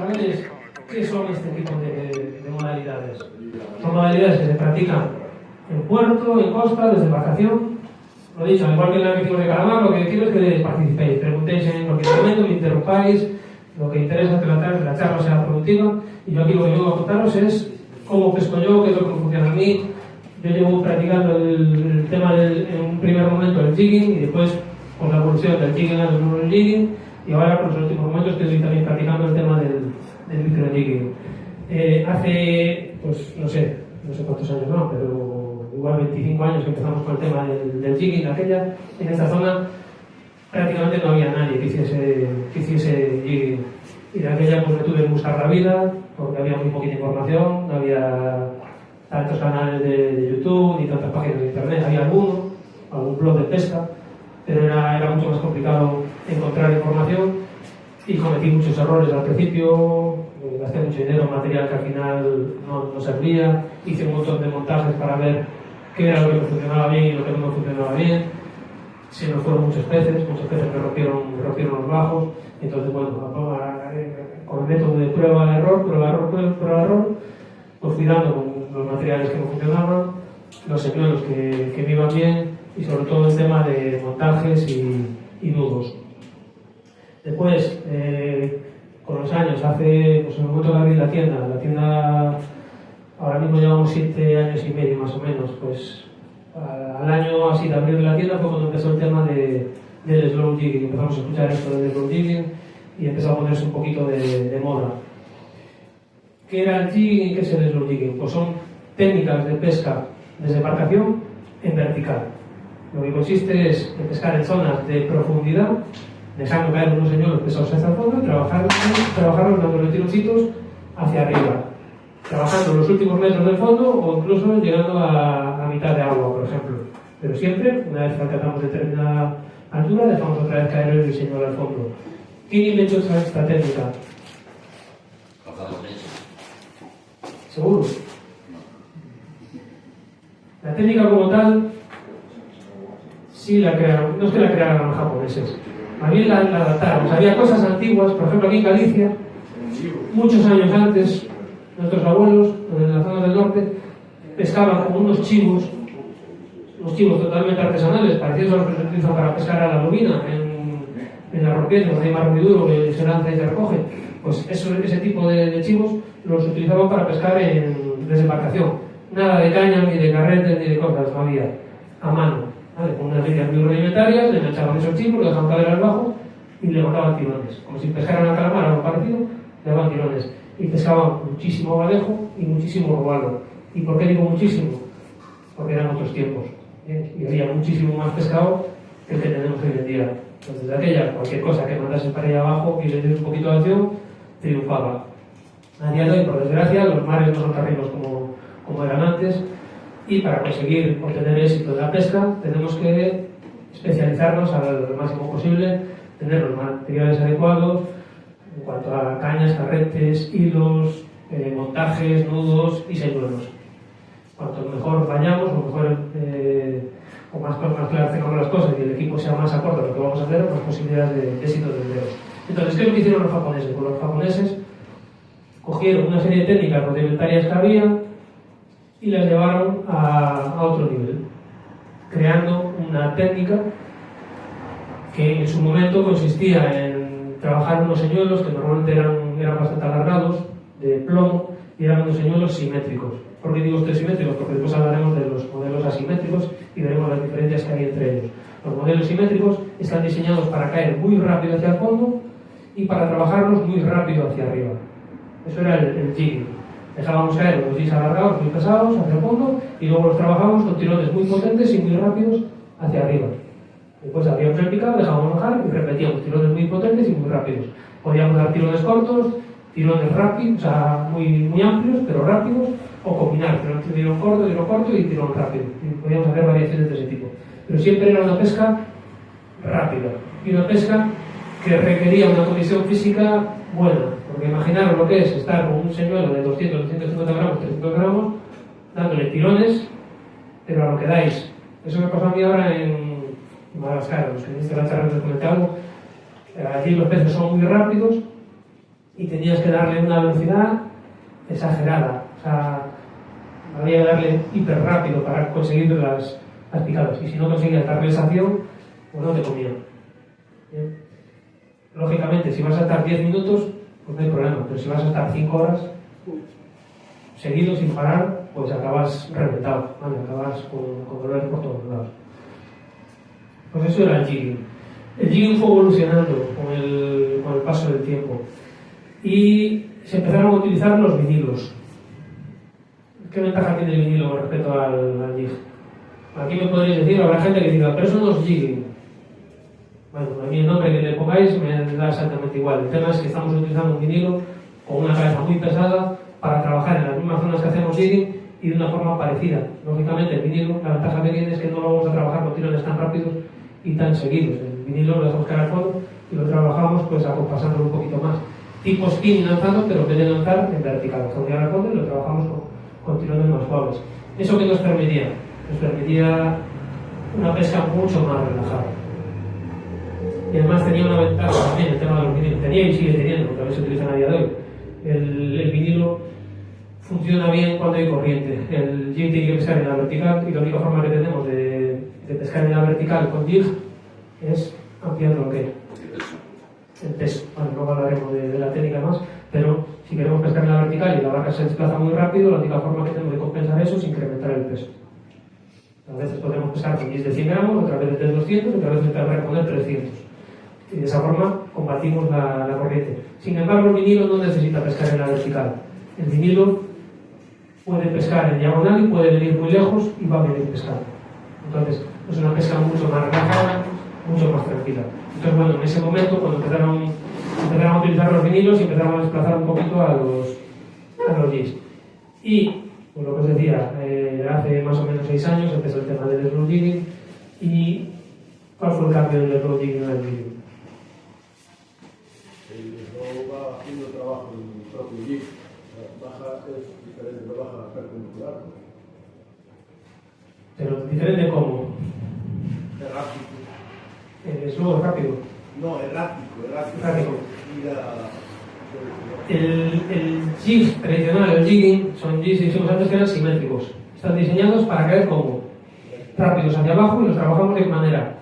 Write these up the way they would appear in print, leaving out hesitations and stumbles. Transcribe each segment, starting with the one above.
saber qué son este tipo de modalidades. Son modalidades que se practican en puerto, en costa, desde embarcación. Lo dicho, igual que en la que hicimos de calamar, lo que quiero es que participéis, preguntéis en cualquier momento, me interrumpáis, lo que interesa que la charla sea productiva. Y yo aquí lo que vengo a contaros es cómo pesco yo, qué es lo que me funciona a mí. Yo llevo practicando el tema en un primer momento el jigging y después con la evolución del jigging al monojigging, y ahora con los últimos momentos que estoy también practicando el tema del microjigging. Hace, pues no sé cuántos años, no, pero igual 25 años que empezamos con el tema del jigging de aquella. En esta zona prácticamente no había nadie que hiciese jigging, y de aquella pues me tuve que buscar la vida porque había muy poquita información, no había tantos canales de YouTube ni tantas páginas de internet. Había algún blog de pesca, pero era mucho más complicado encontrar información, y cometí muchos errores al principio. Gasté mucho dinero en material que al final no servía. Hice un montón de montajes para ver qué era lo que me funcionaba bien y lo que no me funcionaba bien. Se me fueron muchos peces me rompieron los bajos. Entonces, bueno, con el método de prueba-error, pues fui dando con los materiales que me funcionaban, los señuelos que me iban bien, y sobre todo el tema de montajes y nudos. Después, con los años, pues en el momento que abrí la tienda, ahora mismo llevamos 7 años y medio más o menos, pues al año así de abrir la tienda fue cuando empezó el tema del slow jigging. Empezamos a escuchar esto del slow jigging y empezó a ponerse un poquito de moda. ¿Qué era el jigging y qué es el slow jigging? Pues son técnicas de pesca desde embarcación en vertical. Lo que consiste es en pescar en zonas de profundidad, dejando caer unos señuelos pesados hacia el fondo y trabajarlos dándole tironcitos hacia arriba, trabajando los últimos metros del fondo o incluso llegando a mitad de agua, por ejemplo. Pero siempre, una vez que alcanzamos determinada altura, dejamos otra vez caer el señuelo al fondo. ¿Quién inventó esta técnica? ¿Seguro? La técnica como tal, sí la crearon, no es que la crearan los japoneses, a mí la adaptaron. Había cosas antiguas, por ejemplo aquí en Galicia, muchos años antes, nuestros abuelos, en la zona del norte, pescaban con unos chivos totalmente artesanales, parecidos a los que se utilizan para pescar a la lubina, en la roqueta, donde hay mar muy duro, que se lanza y se recoge. Pues ese tipo de chivos los utilizaban para pescar desde embarcación. Nada de cañas, ni de carretes, ni de cosas, no había, a mano. ¿Vale? Con unas líneas muy rudimentarias, le enganchaban esos chivos, lo dejaban caer al bajo y le botaban tirones. Como si pescaran a calamar o algo parecido, le daban tirones. Y pescaban muchísimo balejo y muchísimo robalo. ¿Y por qué digo muchísimo? Porque eran otros tiempos. Y había muchísimo más pescado que el que tenemos hoy en día. Entonces, de aquella, cualquier cosa que mandase para allá abajo y le diese un poquito de acción, triunfaba. A día de hoy, por desgracia, los mares no son tan ricos como eran antes, y para conseguir obtener éxito en la pesca tenemos que especializarnos al máximo posible, tener los materiales adecuados en cuanto a cañas, carretes, hilos, montajes, nudos y señuelos. Cuanto mejor vayamos, o mejor o más claras tengamos las cosas y el equipo sea más acorde a lo que vamos a hacer, más posibilidades de éxito tendremos. Entonces, ¿qué es lo que hicieron los japoneses? Pues los japoneses cogieron una serie de técnicas rudimentarias que había y las llevaron a otro nivel, creando una técnica que en su momento consistía en trabajar unos señuelos que normalmente eran bastante alargados, de plomo, y eran unos señuelos simétricos. ¿Por qué digo ustedes simétricos? Porque después hablaremos de los modelos asimétricos y veremos las diferencias que hay entre ellos. Los modelos simétricos están diseñados para caer muy rápido hacia el fondo y para trabajarlos muy rápido hacia arriba. Eso era el jigging. Dejábamos caer los jigs alargados, muy pesados, hacia el fondo, y luego los trabajábamos con tirones muy potentes y muy rápidos hacia arriba. Después abríamos el picado, dejábamos bajar y repetíamos tirones muy potentes y muy rápidos. Podíamos dar tirones cortos, tirones rápidos, o sea, muy amplios, pero rápidos, o combinar tirón corto y tirón rápido. Y podíamos hacer variaciones de ese tipo. Pero siempre era una pesca rápida y una pesca que requería una condición física buena. Porque imaginaros lo que es estar con un señuelo de 200, 250 gramos, 300 gramos, dándole tirones, pero a lo que dais. Eso me pasó a mí ahora en Madagascar, los que viste la charla les comenté algo. Allí los peces son muy rápidos y tenías que darle una velocidad exagerada. O sea, había que darle hiper rápido para conseguir las picadas. Y si no conseguías darle esa acción, pues no te comían. ¿Bien? Lógicamente, si vas a estar 10 minutos, pues no hay problema. Pero si vas a estar 5 horas seguidos sin parar, pues acabas reventado, ¿vale? Acabas con dolor por todos lados. Pues eso era el jigging. El jigging fue evolucionando con el paso del tiempo y se empezaron a utilizar los vinilos. ¿Qué ventaja tiene el vinilo con respecto al jig? Aquí me podréis decir, habrá gente que diga, pero eso no es jigging. Bueno, a mí el nombre que le pongáis me da exactamente igual. El tema es que estamos utilizando un vinilo con una cabeza muy pesada para trabajar en las mismas zonas que hacemos jigging y de una forma parecida. Lógicamente el vinilo, la ventaja que tiene es que no lo vamos a trabajar con tirones tan rápidos y tan seguidos. El vinilo lo dejamos caer al fondo y lo trabajamos pues acompasándolo un poquito más. Tipo spin lanzando, pero en vez de lanzar en vertical. Lo dejamos caer al fondo y lo trabajamos con tirones más suaves. ¿Eso qué nos permitía? Nos permitía una pesca mucho más relajada. Y además tenía una ventaja también el tema de los vinilos. Tenía y sigue teniendo, porque a veces se utilizan a día de hoy. El vinilo funciona bien cuando hay corriente. El jig tiene que pescar en la vertical y la única forma que tenemos de pescar en la vertical con jig es ampliando lo que el peso. Bueno, luego hablaremos de la técnica más, pero si queremos pescar en la vertical y la barca se desplaza muy rápido, la única forma que tenemos de compensar eso es incrementar el peso. A veces podemos pescar con jigs de 100 gramos, otras veces de 200, otras veces tenemos que poner 300. Y de esa forma combatimos la corriente. Sin embargo, el vinilo no necesita pescar en la vertical. El vinilo puede pescar en diagonal y puede venir muy lejos y va a venir pescando. Entonces, es una pesca mucho más relajada, mucho más tranquila. Entonces, bueno, en ese momento, cuando empezaron a utilizar los vinilos y empezaron a desplazar un poquito a los jigs. Y, pues lo que os decía, hace más o menos 6 años empezó el tema del slow jigging. ¿Y cuál fue el cambio del slow jigging en el vídeo? Va haciendo trabajo en el propio jig, baja es diferente, no baja perpendicular. Pero diferente cómo. Errático. Slow rápido. No, errático. Errático. Mira, El jig tradicional, el jigging, son jigs que hicimos antes que eran simétricos. Están diseñados para caer como rápidos hacia abajo y los trabajamos de manera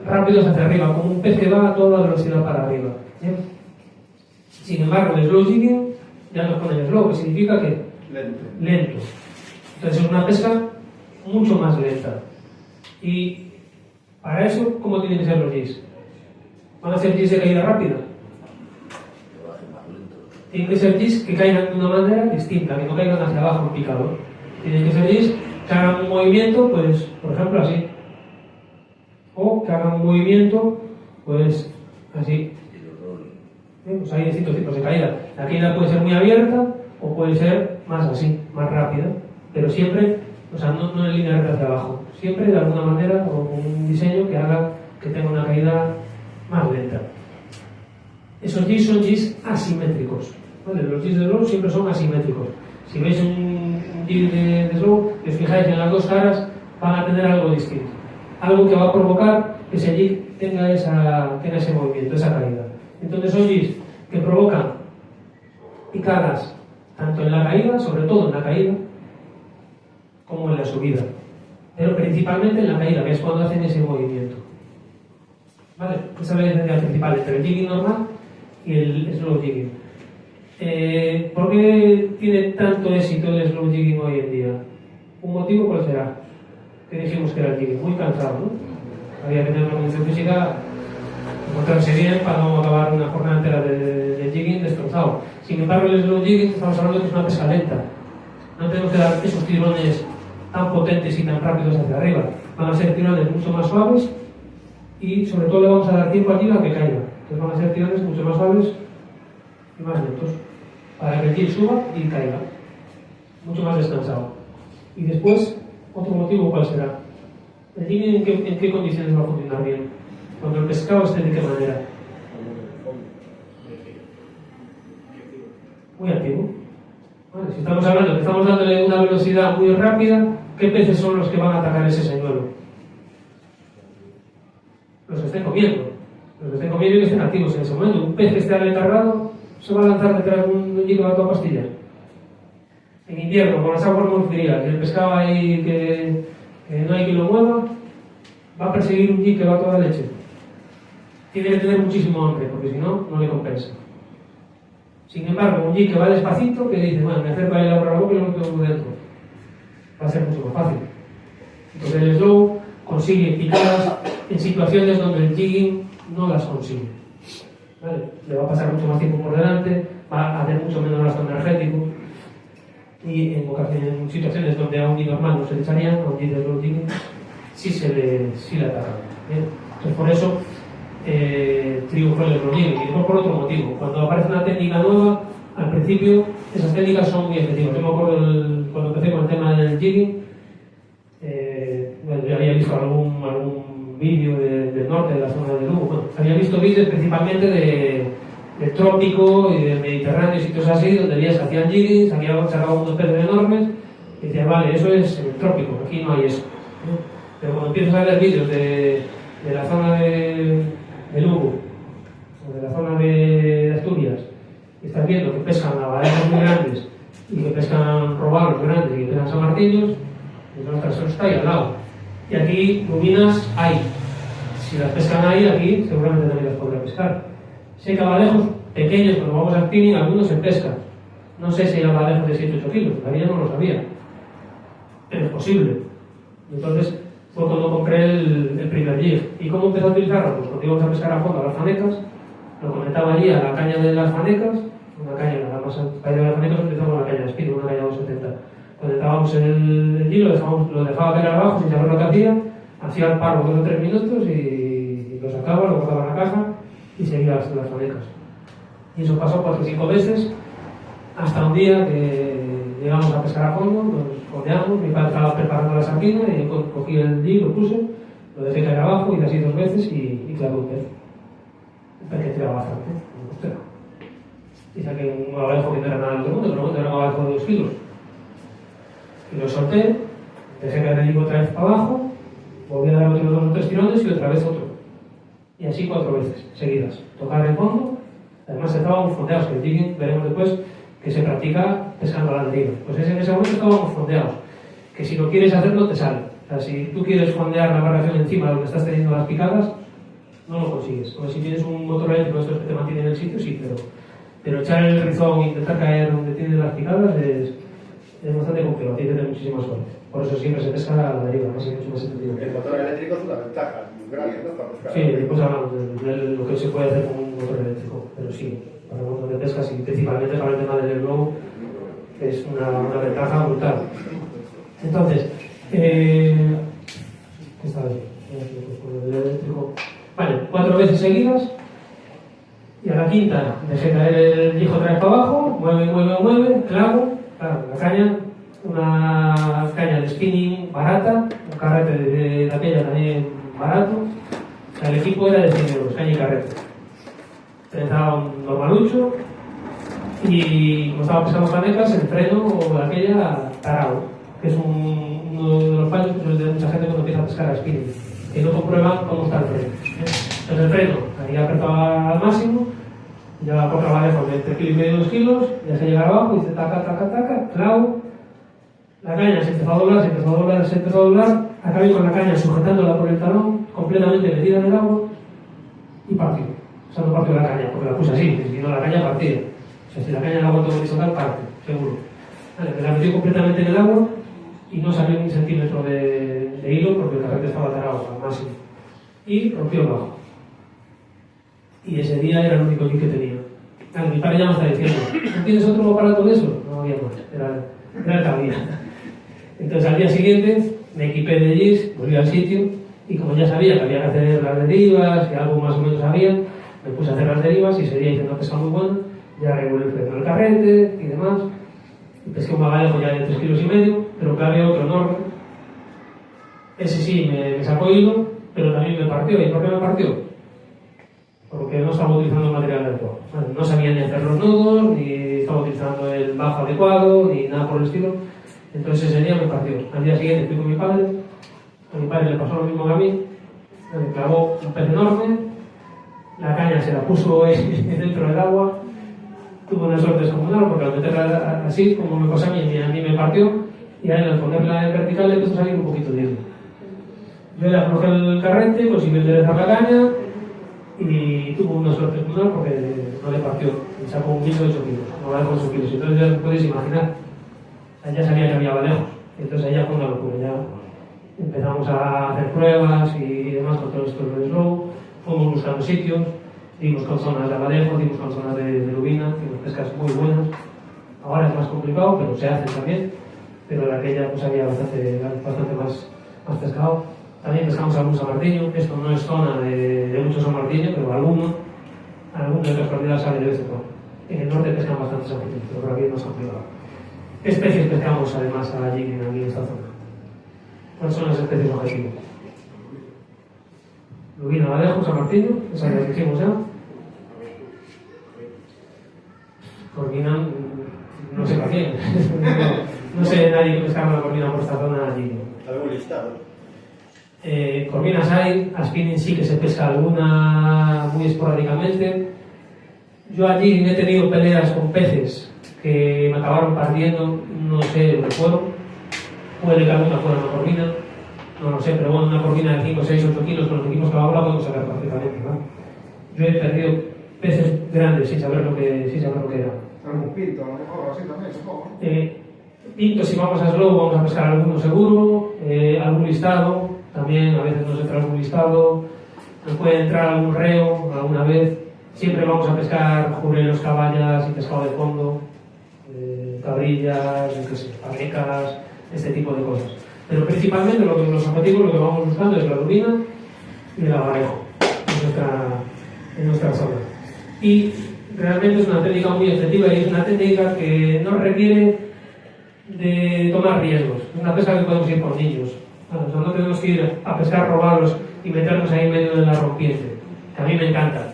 rápidos hacia arriba, como un pez que va a toda velocidad para arriba. ¿Bien? Sin embargo, el slow jigging ya nos pone slow, que significa que lento. Entonces es una pesca mucho más lenta. Y para eso, ¿cómo tienen que ser los jigs? ¿Van a ser jigs de caída rápida? Tienen que ser jigs que caigan de una manera distinta, que no caigan hacia abajo en picado. Tienen que ser jigs que hagan un movimiento, pues, por ejemplo, así. O que hagan un movimiento, pues, así. Pues hay distintos tipos de caída. La caída puede ser muy abierta o puede ser más así, más rápida, pero siempre, o sea, no en línea recta hacia abajo, siempre de alguna manera o con un diseño que haga que tenga una caída más lenta. Esos jigs son jigs asimétricos, ¿vale? Los jigs de slow siempre son asimétricos. Si veis un jig de slow, si os fijáis en las dos caras, van a tener algo distinto, algo que va a provocar que ese jig tenga ese movimiento, esa caída. Entonces son jigs que provocan picadas tanto en la caída, sobre todo en la caída, como en la subida. Pero principalmente en la caída, que es cuando hacen ese movimiento. ¿Vale? Esa es la diferencia principal entre el jigging normal y el slow jigging. ¿Por qué tiene tanto éxito el slow jigging hoy en día? ¿Un motivo cuál será? Que dijimos que era el jigging, muy cansado, ¿no? Había que tener una condición física, encontrarse bien para no acabar una jornada entera de jigging destrozado. Sin embargo, el slow jigging estamos hablando que es una pesca lenta. No tenemos que dar esos tirones tan potentes y tan rápidos hacia arriba. Van a ser tirones mucho más suaves y sobre todo le vamos a dar tiempo al jig a que caiga. Entonces van a ser tirones mucho más suaves y más lentos para que el jig suba y caiga. Mucho más descansado. Y después, otro motivo, ¿cuál será? ¿El jigging en qué condiciones va a funcionar bien? Cuando el pescado esté de qué manera. Muy activo. Vale, si estamos hablando que estamos dándole una velocidad muy rápida, ¿qué peces son los que van a atacar ese señuelo? Los que estén comiendo. Los que estén comiendo y que estén activos en ese momento. Un pez que esté aletargado se va a lanzar detrás de un jig que va a toda pastilla. En invierno, con las aguas muy frías, y el pescado ahí que no hay quien lo mueva, va a perseguir un jig que va a toda leche. Tiene que tener muchísimo hambre, porque si no, no le compensa. Sin embargo, un jig que va despacito, que dice, bueno, me acerco ahí la boca y lo meto dentro. Va a ser mucho más fácil. Entonces el slow consigue picadas en situaciones donde el jigging no las consigue. ¿Vale? Le va a pasar mucho más tiempo por delante, va a hacer mucho menos gasto energético, y en situaciones donde a un jig normal no se le echaría, a un jig de slow jigging sí le ataca. Entonces por eso triunfó el slow jigging, y por otro motivo. Cuando aparece una técnica nueva, al principio esas técnicas son muy efectivas. Yo me acuerdo cuando empecé con el tema del jigging, bueno, yo había visto algún vídeo del norte de la zona de Lugo. Bueno, había visto vídeos principalmente del trópico y del Mediterráneo y sitios así, donde veías que hacían jigging, sacaban unos peces enormes, y decías, vale, eso es en el trópico, aquí no hay eso. Pero cuando empiezas a ver vídeos de la zona de Lugo, o de la zona de Asturias, y estás viendo que pescan a baleadas muy grandes, y que pescan robalos grandes, y que pescan samartillos, entonces eso está ahí al lado. Y aquí lubinas hay. Si las pescan ahí, aquí seguramente también las podrá pescar. Si hay cabalejos pequeños, cuando vamos a spinning, algunos se pescan. No sé si hay cabalejos de 7-8 kilos, todavía no lo sabía. Pero es posible. Entonces fue cuando compré el primer jig. ¿Y cómo empecé a utilizarlo? Pues cuando íbamos a pescar a fondo a las fanecas, lo conectaba allí a la caña de las fanecas, una caña, nada más caña de las fanecas, utilizamos una caña de spinning, una caña 270. Conectábamos el hilo, lo dejaba caer abajo sin saber lo que hacía el paro 2 o 3 minutos y lo sacaba, lo guardaba en la caja y seguía las fanecas. Y eso pasó 4 o 5 veces, hasta un día que llegamos a pescar a fondo, nos fondeamos, mi padre estaba preparando la sardina y yo cogí el hilo, lo puse, lo dejé caer abajo, hice así 2 veces y clavé un pez. Un pez que tiraba bastante, me gustó. Y saqué un abajo que no era nada del otro mundo, pero bueno, era un abajo de 2 kilos. Y lo solté, dejé caer el hilo otra vez para abajo, volví a dar otros 2 o 3 tirones y otra vez otro. Y así 4 veces seguidas. Tocar el fondo, además estábamos fondeados, que el jigging veremos después que se practica pescando a la deriva. Pues en ese momento estábamos fondeados, que si no quieres hacerlo te sale. O sea, si tú quieres fondear la embarcación encima de donde estás teniendo las picadas, no lo consigues. O si tienes un motor eléctrico, estos que te mantienen en el sitio, sí, pero echar el rizón e intentar caer donde tienes las picadas es bastante complejo, tiene que tener muchísima suerte. Por eso siempre se pesca a la deriva, así que es mucho más efectivo. El motor eléctrico es una ventaja grande, ¿no? Para pescar. Sí, después hablamos de lo que se puede hacer con un motor eléctrico, pero sí, para un montón de pescas y principalmente para el tema del globo es una ventaja brutal. Entonces, ¿qué está bien? El eléctrico. Vale, 4 veces seguidas. Y a la quinta dejé caer el hijo otra vez para abajo, mueve, clavo, claro, la caña, una caña de spinning barata, un carrete de aquella también barato. O sea, el equipo era de 100 euros, caña y carrete. Pensaba un normalucho y como estaba pescando fanecas, el freno de aquella tarao, que es uno de los fallos que suele tener mucha gente cuando empieza a pescar a spinning, que no comprueban cómo está el freno. Entonces el freno, ahí apretaba al máximo, llevaba por trabajo de 3,5 kilos, 2 kilos, ya se llega abajo y dice taca, clavo, la caña se empezó a doblar, acabé con la caña sujetándola por el talón, completamente metida en el agua y partió. O sea, no partió la caña, porque la puse así, si no la caña partía. O sea, si la caña la aguantó horizontal, parte, seguro. Vale, me la metió completamente en el agua y no salió ni un centímetro de hilo porque el carrete estaba atarado al máximo. Y rompió el bajo. Y ese día era el único jig que tenía. Claro, mi padre ya me está diciendo, ¿no tienes otro aparato de eso? No había más, era el que había. Entonces al día siguiente me equipé de jigs, volví al sitio y como ya sabía que había que hacer las derivas, que algo más o menos sabía, me puse a hacer las derivas y ese día hice una pesca muy buena, ya regulé el freno del carrete y demás. Y pesqué un magalejo ya de 3,5 kilos, pero clave otro enorme. Ese sí me sacó hilo, pero también me partió. ¿Y por qué me partió? Porque no estaba utilizando el material adecuado. Bueno, no sabía ni hacer los nudos, ni estaba utilizando el bajo adecuado, ni nada por el estilo. Entonces ese día me partió. Al día siguiente fui con mi padre, a mi padre le pasó lo mismo que a mí, me clavó un pez enorme, la caña se la puso dentro del agua, tuvo una suerte descomunal porque al meterla así, como me cosa a mí me partió, y a él al ponerla en vertical le empezó a salir un poquito de hilo. Yo le aflojé el carrete, consiguió enderezar la caña y tuvo una suerte descomunal porque no le partió y sacó un guiso de 8 kilos, no la dejó en sus kilos. Entonces ya os podéis imaginar, ya sabía que había lejos, entonces ahí ya fue una locura. Ya empezamos a hacer pruebas y demás con todo esto del slow, fuimos buscando sitios, dimos con zonas de abadejo, dimos con zonas de lubina, dimos pescas muy buenas. Ahora es más complicado, pero se hacen también, pero de aquella pues había bastante más pescado. También pescamos algún samartiño, esto no es zona de mucho samartiño, pero alguno de otras casualidad sale de vez en cuando. En el norte pescan bastante samartiño, pero por aquí es más complicado. ¿Qué especies pescamos además allí en esta zona? ¿Cuáles son las especies objetivos? Lubina, abadejo, samartiño, esa que dijimos ya. Corvina, no sé para quién. No sé nadie que pescaba la corvina por esta zona allí. ¿Algún listado? Corvinas hay, a spinning sí que se pesca alguna muy esporádicamente. Yo allí he tenido peleas con peces que me acabaron partiendo, no sé lo que fueron. Puede que alguna fuera una corvina, no lo sé, pero bueno, una corvina de 5, 6, 8 kilos con los equipos que hago la podemos sacar perfectamente, ¿no? Yo he perdido peces grandes sin saber lo que era. Algún pinto, a lo mejor, así también, supongo. Pinto, si vamos a slow, vamos a pescar alguno seguro, algún listado, también a veces nos entra algún listado, nos puede entrar algún reo alguna vez. Siempre vamos a pescar jurreros, caballas y pescado de fondo, cabrillas, pavecas, este tipo de cosas. Pero principalmente los objetivos, lo que vamos buscando es la lubina y el abadejo en nuestra zona. Y realmente es una técnica muy efectiva y es una técnica que no requiere de tomar riesgos. Es una pesca que podemos ir con niños. O sea, no tenemos que ir a pescar robalos y meternos ahí en medio de la rompiente. A mí me encanta,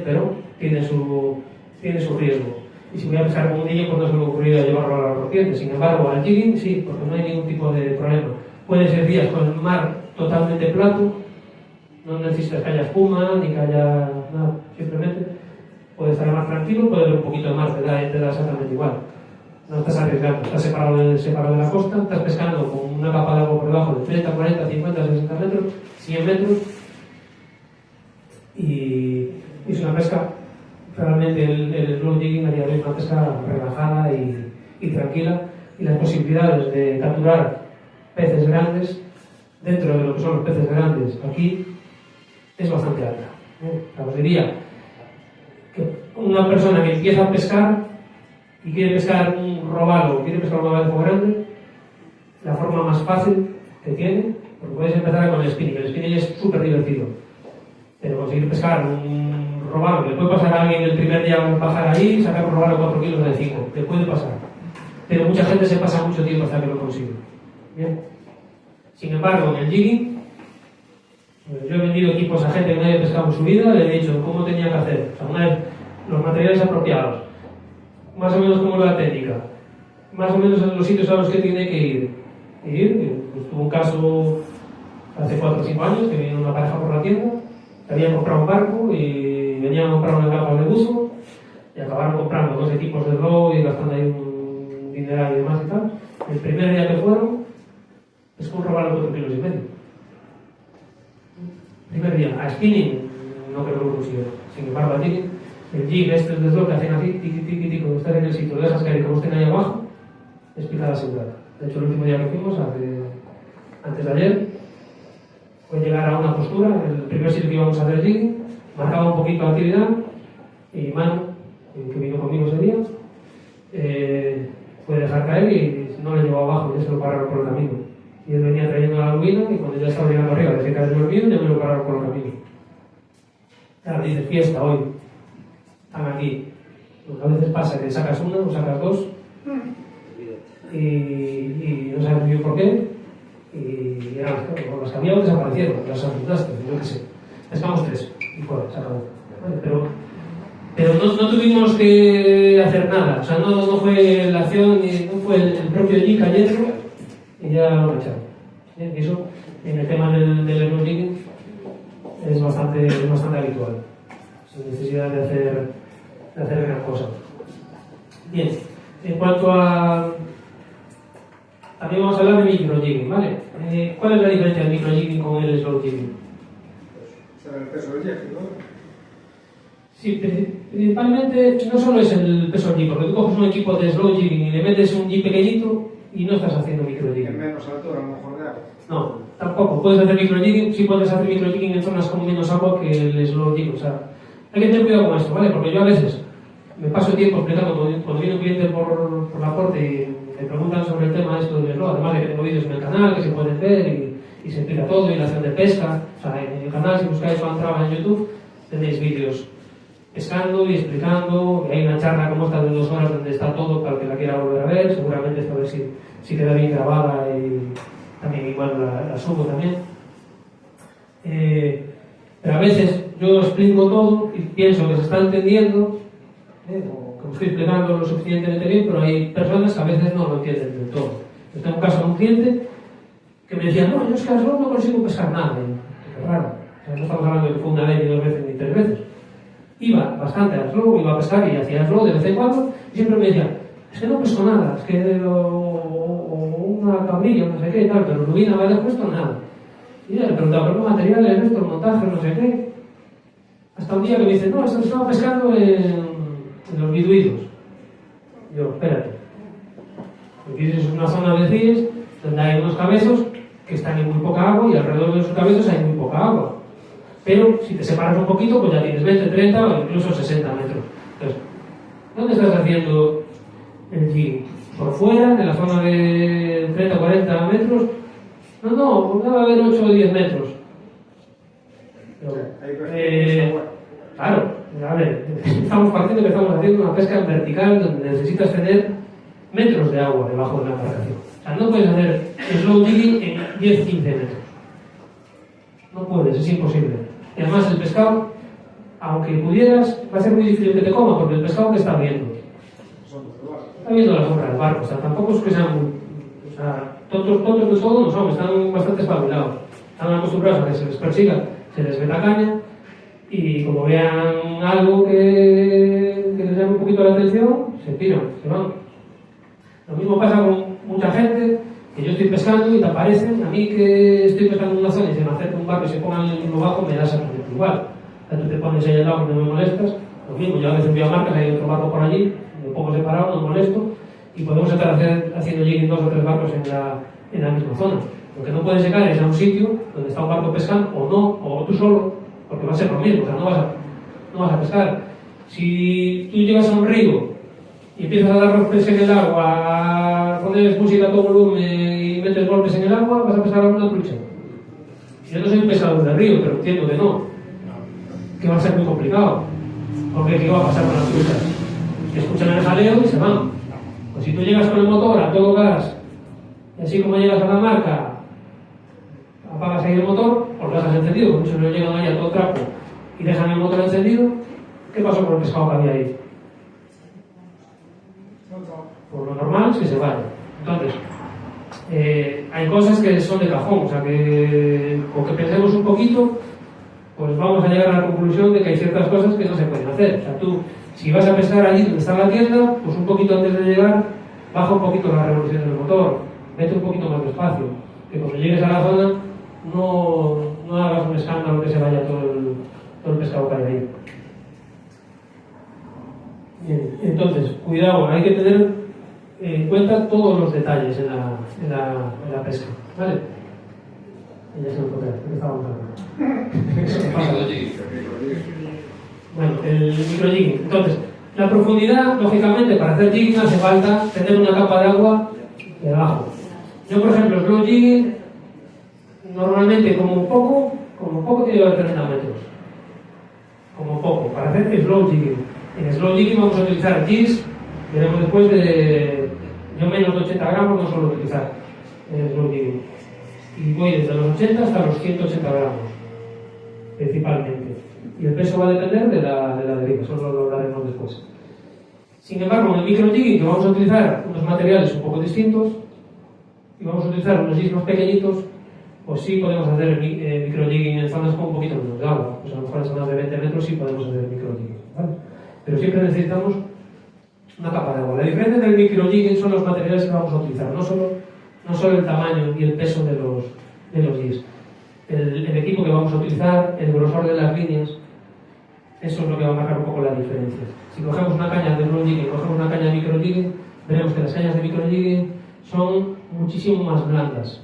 pero tiene su riesgo. Y si voy a pescar con un niño, pues no se me ocurriría llevarlo a la rompiente. Sin embargo, al jigging sí, porque no hay ningún tipo de problema. Puede ser días con el mar totalmente plato, no necesitas que haya espuma ni que haya nada, simplemente puedes estar más tranquilo, puede haber un poquito de mar, te da exactamente igual. No estás arriesgando, estás separado de la costa, estás pescando con una capa de agua por debajo de 30, 40, 50, 60 metros, 100 metros, y es una pesca, realmente el slow jigging a día de hoy es una pesca relajada y tranquila, y las posibilidades de capturar peces grandes, dentro de lo que son los peces grandes aquí, es bastante alta. Os diría que una persona que empieza a pescar y quiere pescar un robalo, quiere pescar un abadejo grande, la forma más fácil que tiene, porque puedes empezar con el spinning es súper divertido, pero conseguir pescar un robalo, que le puede pasar a alguien el primer día bajar ahí y sacar un robalo 4 kilos de 5, te puede pasar, pero mucha gente se pasa mucho tiempo hasta que lo consigue. Bien. Sin embargo, en el jigging, yo he vendido equipos a gente que no había pescado en su vida, le he dicho cómo tenía que hacer, o sea, una vez los materiales apropiados, más o menos como la técnica, más o menos en los sitios a los que tiene que ir. Pues tuvo un caso hace 4 o 5 años que vino una pareja por la tienda, que habían comprado un barco y venían a comprar unas gafas de buzo y acabaron comprando 2 equipos de row y gastando ahí un dineral y demás y tal. El primer día que fueron, es como robar 4 kilos y medio. Primer día, a spinning no creo que lo consiguieron. Sin embargo, a jigging, el jig este es lo que hacen así, tiqui, tiqui, tiqui, cuando estás en el sitio, lo dejas caer y como estén ahí abajo, es picada asegurada. De hecho, el último día que fuimos, antes de ayer, fue llegar a una postura, el primer sitio que íbamos a hacer jigging, marcaba un poquito la actividad, y Manu, que vino conmigo ese día, fue dejar caer y no le llevó abajo, ya se lo pararon por el camino. Y él venía trayendo la lubina y cuando ya estaba llegando arriba, dejé caer el mío, ya me lo pararon por el camino. Claro, dices, fiesta hoy. Están aquí. Pues a veces pasa que sacas una o sacas 2 y no sabes muy bien por qué. Y las que había desaparecieron, las apuntaste, yo qué sé. Pescamos 3 y fuera, se acabó. Vale, pero no tuvimos que hacer nada. O sea, no fue la acción, no fue el propio G cayendo y ya lo echaron. Y eso, en el tema del slow jigging, es bastante habitual. Sin necesidad de hacer gran cosa. Bien, en cuanto a... También vamos a hablar de microjigging, ¿vale? ¿Cuál es la diferencia del microjigging con el slow jigging? Será el peso del jig, ¿no? Sí, principalmente no solo es el peso del jig, porque tú coges un equipo de slow jigging y le metes un jig pequeñito y no estás haciendo En microjigging. menos altura, a lo mejor de agua. No, tampoco. Puedes hacer microjigging, sí puedes hacer microjigging en zonas con menos agua que el slow jig. O sea, hay que tener cuidado con esto, ¿vale? Porque yo a veces me paso tiempo explicando cuando viene un cliente por la puerta y me preguntan sobre el tema esto del slow, además de que tengo vídeos en el canal que se pueden ver y se explica todo, y la acción de pesca. O sea, en el canal, si buscáis Juan Traba en YouTube, tenéis vídeos pescando y explicando, y hay una charla como esta de 2 horas donde está todo para el que la quiera volver a ver, seguramente esta vez si queda bien grabada y también igual la subo también. Pero a veces yo explico todo y pienso que se está entendiendo, o que me estoy explicando lo suficientemente bien, pero hay personas que a veces no lo entienden del todo. Yo tengo un caso de un cliente que me decía, no, yo es que al slow no consigo pescar nada. Y, qué raro, o sea, no estamos hablando de que fue una vez, ni 2 veces, ni 3 veces. Iba bastante al slow, iba a pescar y hacía slow de vez en cuando, y siempre me decía, es que no pesco nada, es que o una cabrilla, no sé qué, tal, pero lubina no había puesto nada. Y ya le preguntaba, ¿pero qué materiales, esto, el montaje, no sé qué? Hasta un día que me dice, no, esto estaba pescando en los Biduidos. Yo, espérate. Porque es una zona de CIES donde hay unos cabezos que están en muy poca agua y alrededor de esos cabezos hay muy poca agua. Pero si te separas un poquito, pues ya tienes 20, 30 o incluso 60 metros. Entonces, ¿dónde estás haciendo el jigging? ¿Por fuera, en la zona de 30 o 40 metros? No, debe haber 8 o 10 metros. Pero, claro, a ver, estamos partiendo que estamos haciendo una pesca vertical donde necesitas tener metros de agua debajo de la embarcación. O sea, no puedes hacer slow jigging en 10-15 metros. No puedes, es imposible. Y además el pescado, aunque pudieras, va a ser muy difícil que te coma, porque el pescado que está viendo. Está viendo la sombra del barco, o sea, tampoco es que sean muy... O sea, tontos de todo no son, están bastante espabilados. Están acostumbrados a que se les persiga, se les ve la caña, y como vean algo que les llame un poquito la atención, se tiran, se van. Lo mismo pasa con mucha gente, que yo estoy pescando y te aparecen, a mí que estoy pescando en una zona y se me acerca un barco y se pongan en lo bajo, me da exactamente igual. O sea, tú te pones ahí al lado que no me molestas, lo mismo, yo a veces voy a marcas, hay otro barco por allí, me pongo separado, no molesto, y podemos estar haciendo jigging 2 o 3 barcos en la misma zona. Lo que no puedes llegar es a un sitio donde está un barco pescando, o no, o tú solo, porque va a ser lo mismo, o sea, no vas a pescar. Si tú llegas a un río y empiezas a dar golpes en el agua, pones música a todo volumen y metes golpes en el agua, vas a pescar alguna trucha. Yo no soy un pescador de río, pero entiendo que no. Que va a ser muy complicado. Porque ¿qué va a pasar con las truchas? Que escuchan el jaleo y se van. Pues si tú llegas con el motor a todo gas, y así como llegas a la marca, apagas ahí el motor, o lo dejas encendido, porque muchos no llegan ahí a todo trapo y dejan el motor encendido, ¿qué pasó con el pescado que había ahí? Por lo normal es que se vaya. Entonces, hay cosas que son de cajón, o sea que con que pensemos un poquito, pues vamos a llegar a la conclusión de que hay ciertas cosas que no se pueden hacer. O sea, tú, si vas a pescar allí donde está la tienda, pues un poquito antes de llegar, baja un poquito la revolución del motor, vete un poquito más despacio, que cuando llegues a la zona no hagas un escándalo que se vaya todo el pescado que hay ahí. Bien, entonces, cuidado, hay que tener en cuenta todos los detalles en la pesca, ¿vale? Ya se me toca, ¿qué estábamos hablando? Bueno, el microjigging. Entonces, la profundidad, lógicamente, para hacer jigging hace falta tener una capa de agua debajo. Yo, por ejemplo, slow jigging, normalmente como poco tiene que haber 30 metros. Como poco, para hacer slow jigging. En slow jigging vamos a utilizar jigs, veremos después de yo menos de 80 gramos no suelo utilizar en slow jigging. Y voy desde los 80 hasta los 180 gramos, principalmente. Y el peso va a depender de la deriva, eso lo hablaremos después. Sin embargo, en el microjigging, que vamos a utilizar unos materiales un poco distintos, y vamos a utilizar unos jigs más pequeñitos, pues sí podemos hacer microjigging en zonas con un poquito menos de agua. Pues a lo mejor en zonas de 20 metros sí podemos hacer microjigging, ¿vale? Pero siempre necesitamos una capa de agua. La diferencia del microjigging son los materiales que vamos a utilizar, no solo el tamaño y el peso de los jigs. El equipo que vamos a utilizar, el grosor de las líneas, eso es lo que va a marcar un poco la diferencia. Si cogemos una caña de slow jigging y cogemos una caña de microjigging, veremos que las cañas de microjigging son muchísimo más blandas.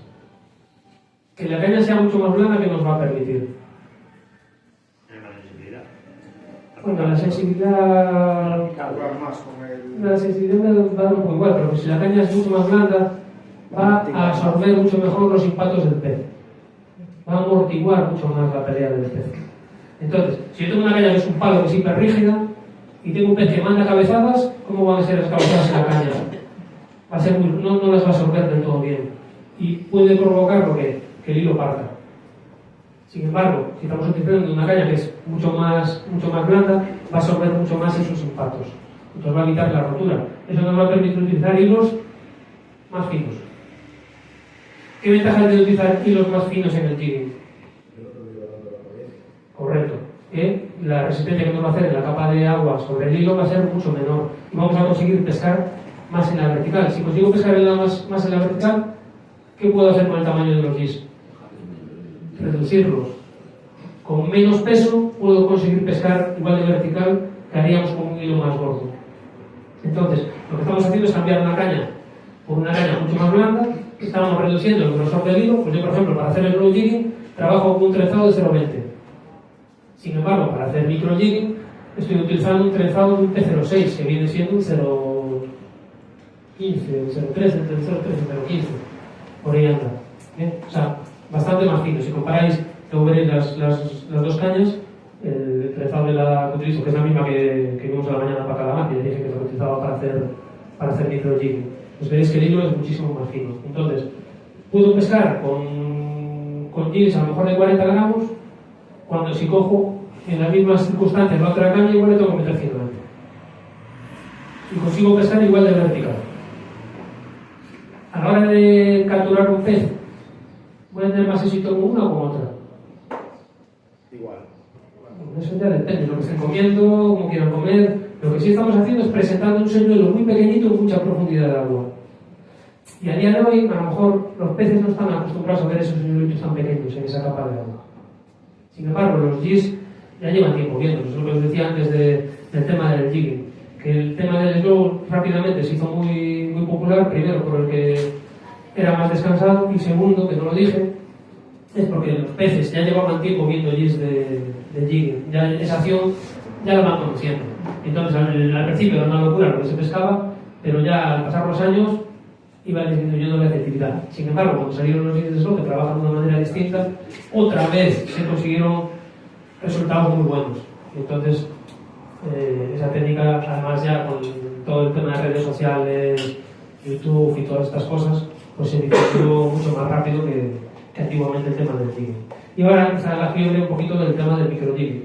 Que la caña sea mucho más blanda, que nos va a permitir. Bueno, la sensibilidad... más con el... La sensibilidad va a dar un poco igual, pero si la caña es mucho más blanda, va a absorber mucho mejor los impactos del pez. Va a amortiguar mucho más la pelea del pez. Entonces, si yo tengo una caña que es un palo que es hiper rígida y tengo un pez que manda cabezadas, ¿cómo van a ser las cabezadas en la caña? Va a ser no las va a absorber del todo bien. Y puede provocar lo que el hilo parta. Sin embargo, si estamos utilizando una caña que es mucho más blanda, va a absorber mucho más esos impactos. Entonces va a evitar la rotura. Eso nos va a permitir utilizar hilos más finos. ¿Qué ventaja hay de utilizar hilos más finos en el jigging? Correcto. La resistencia que nos va a hacer en la capa de agua sobre el hilo va a ser mucho menor y vamos a conseguir pescar más en la vertical. Si consigo pescar más en la vertical, ¿qué puedo hacer con el tamaño de los jigs? Reducirlos. Con menos peso puedo conseguir pescar igual de vertical que haríamos con un hilo más gordo. Entonces, lo que estamos haciendo es cambiar una caña por una caña mucho más blanda. Estamos reduciendo el grosor del hilo. Pues yo, por ejemplo, para hacer el slow jigging trabajo con un trenzado de 0,20. Sin embargo, para hacer micro jigging estoy utilizando un trenzado de un P06, que viene siendo un 0,15, un 0,13, entre el 0,13 y 0,15. Por ahí anda. ¿Bien? O sea, bastante más fino. Si comparáis, luego veréis las dos cañas, el trenzado de la que utilizo, que es la misma que vimos a la mañana para cada máquina, dije que se utilizaba para hacer micro jigging. Pues veréis que el hilo es muchísimo más fino. Entonces, puedo pescar con jigs a lo mejor de 40 gramos, cuando si cojo en las mismas circunstancias la otra caña, igual le tengo que meter 120. Y consigo pescar igual de vertical. A la hora de capturar un pez, ¿voy a tener más éxito con una o con otra? Igual. Eso ya depende de lo que estén comiendo, cómo quieran comer. Lo que sí estamos haciendo es presentando un señuelo muy pequeñito en mucha profundidad de agua. Y a día de hoy, a lo mejor los peces no están acostumbrados a ver esos señuelitos tan pequeños en esa capa de agua. Sin embargo, los jigs ya llevan tiempo viéndolos. Es lo que os decía antes del tema del jigging. Que el tema del slow rápidamente se hizo muy popular, primero por el que era más descansado y segundo, que no lo dije, es porque los peces ya llevaban tiempo viendo jigs de jigging. Ya esa acción ya la van conociendo. Entonces, al principio era una locura lo que se pescaba, pero ya al pasar los años iba disminuyendo la efectividad. Sin embargo, cuando salieron los jigs de slow, que trabajan de una manera distinta, otra vez se consiguieron resultados muy buenos. Entonces, esa técnica, además ya con todo el tema de redes sociales, YouTube y todas estas cosas, pues se difundió mucho más rápido que antiguamente el tema del jigging. Y ahora está la fiebre un poquito del tema del micro jigging.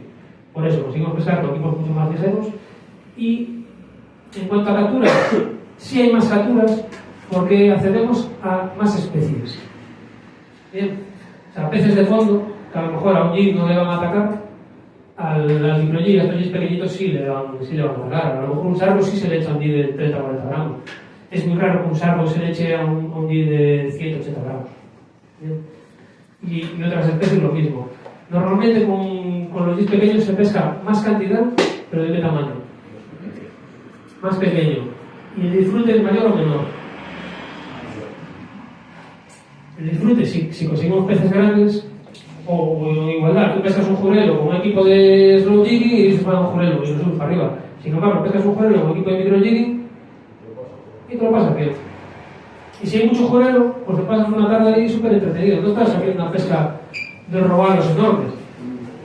Por eso conseguimos pescar con equipos mucho más ligeros. Y en cuanto a capturas, sí hay más capturas porque accedemos a más especies. Bien, o sea, peces de fondo que a lo mejor a un jig no le van a atacar, al micro jig, a estos jigs pequeñitos sí le van a atacar. A lo mejor un sargo sí se le echa a un jig de 30 o 40 gramos. Es muy raro que un sargo se le eche a un jig de 180 gramos. Bien. Y otras especies lo mismo. Normalmente con los jigs pequeños se pesca más cantidad, pero ¿de qué tamaño? Más pequeño. ¿Y el disfrute es mayor o menor? El disfrute, si conseguimos peces grandes, o igualdad, tú pescas un jurelo con un equipo de slow jigging y dices para un jurelo y lo subes para arriba. Sin embargo, pescas un jurelo con un equipo de micro jigging y te lo pasas bien. Y si hay mucho jurelo, pues te pasas una tarde ahí súper entretenido. No estás haciendo una pesca de robalos enormes,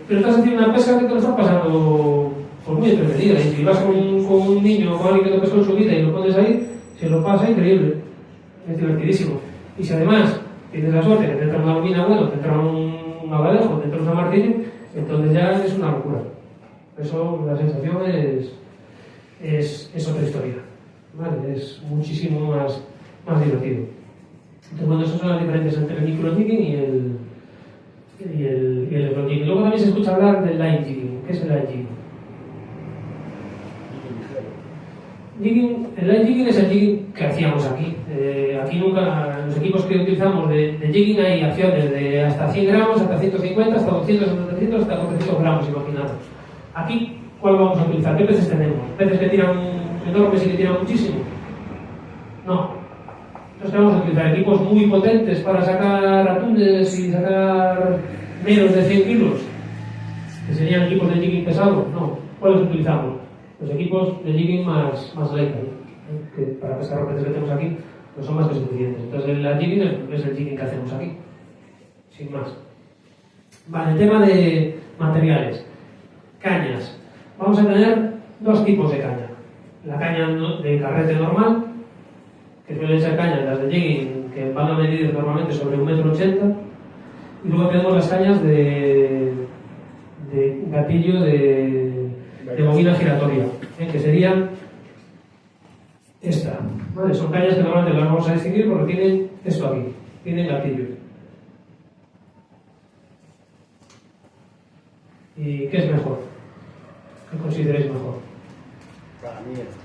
pero estás haciendo una pesca que te lo estás pasando pues, muy entretenida. Y si vas con un niño o con alguien que lo pesca en su vida y lo pones ahí, se lo pasa increíble. Es divertidísimo. Y si además tienes la suerte que te entra una lubina bueno, te entra un abalejo, te entra una martillo, entonces ya es una locura. Eso, la sensación es otra historia. ¿Vale? Es muchísimo más divertido. Entonces, bueno, esas son las diferencias entre el micro jigging y el slow jigging. Luego también se escucha hablar del line jigging. ¿Qué es el line jigging? jigging, el light jigging es el jigging que hacíamos aquí. Aquí nunca, en los equipos que utilizamos de jigging hay acciones de hasta 100 gramos, hasta 150, hasta 200, hasta 300, hasta 400 gramos, imaginaros. Aquí, ¿cuál vamos a utilizar? ¿Qué peces tenemos? ¿Peces que tiran enormes y que tiran muchísimo? No. Entonces vamos a utilizar equipos muy potentes para sacar atunes y sacar menos de 100 kilos, que serían equipos de jigging pesado. No. ¿Cuáles utilizamos? Los equipos de jigging más light, que para pescar los peces que tenemos aquí no son más que suficientes. Entonces el jigging es el jigging que hacemos aquí, sin más. Vale, el tema de materiales. Cañas. Vamos a tener dos tipos de caña. La caña de carrete normal, que suelen ser cañas, las de jigging, que van a medir normalmente sobre 1,80 m, y luego tenemos las cañas de gatillo de bobina giratoria, que serían esta. ¿Vale? Son cañas que normalmente las vamos a distinguir porque tienen esto aquí, tienen gatillo. ¿Y qué es mejor? ¿Qué consideráis mejor? Para mí estas.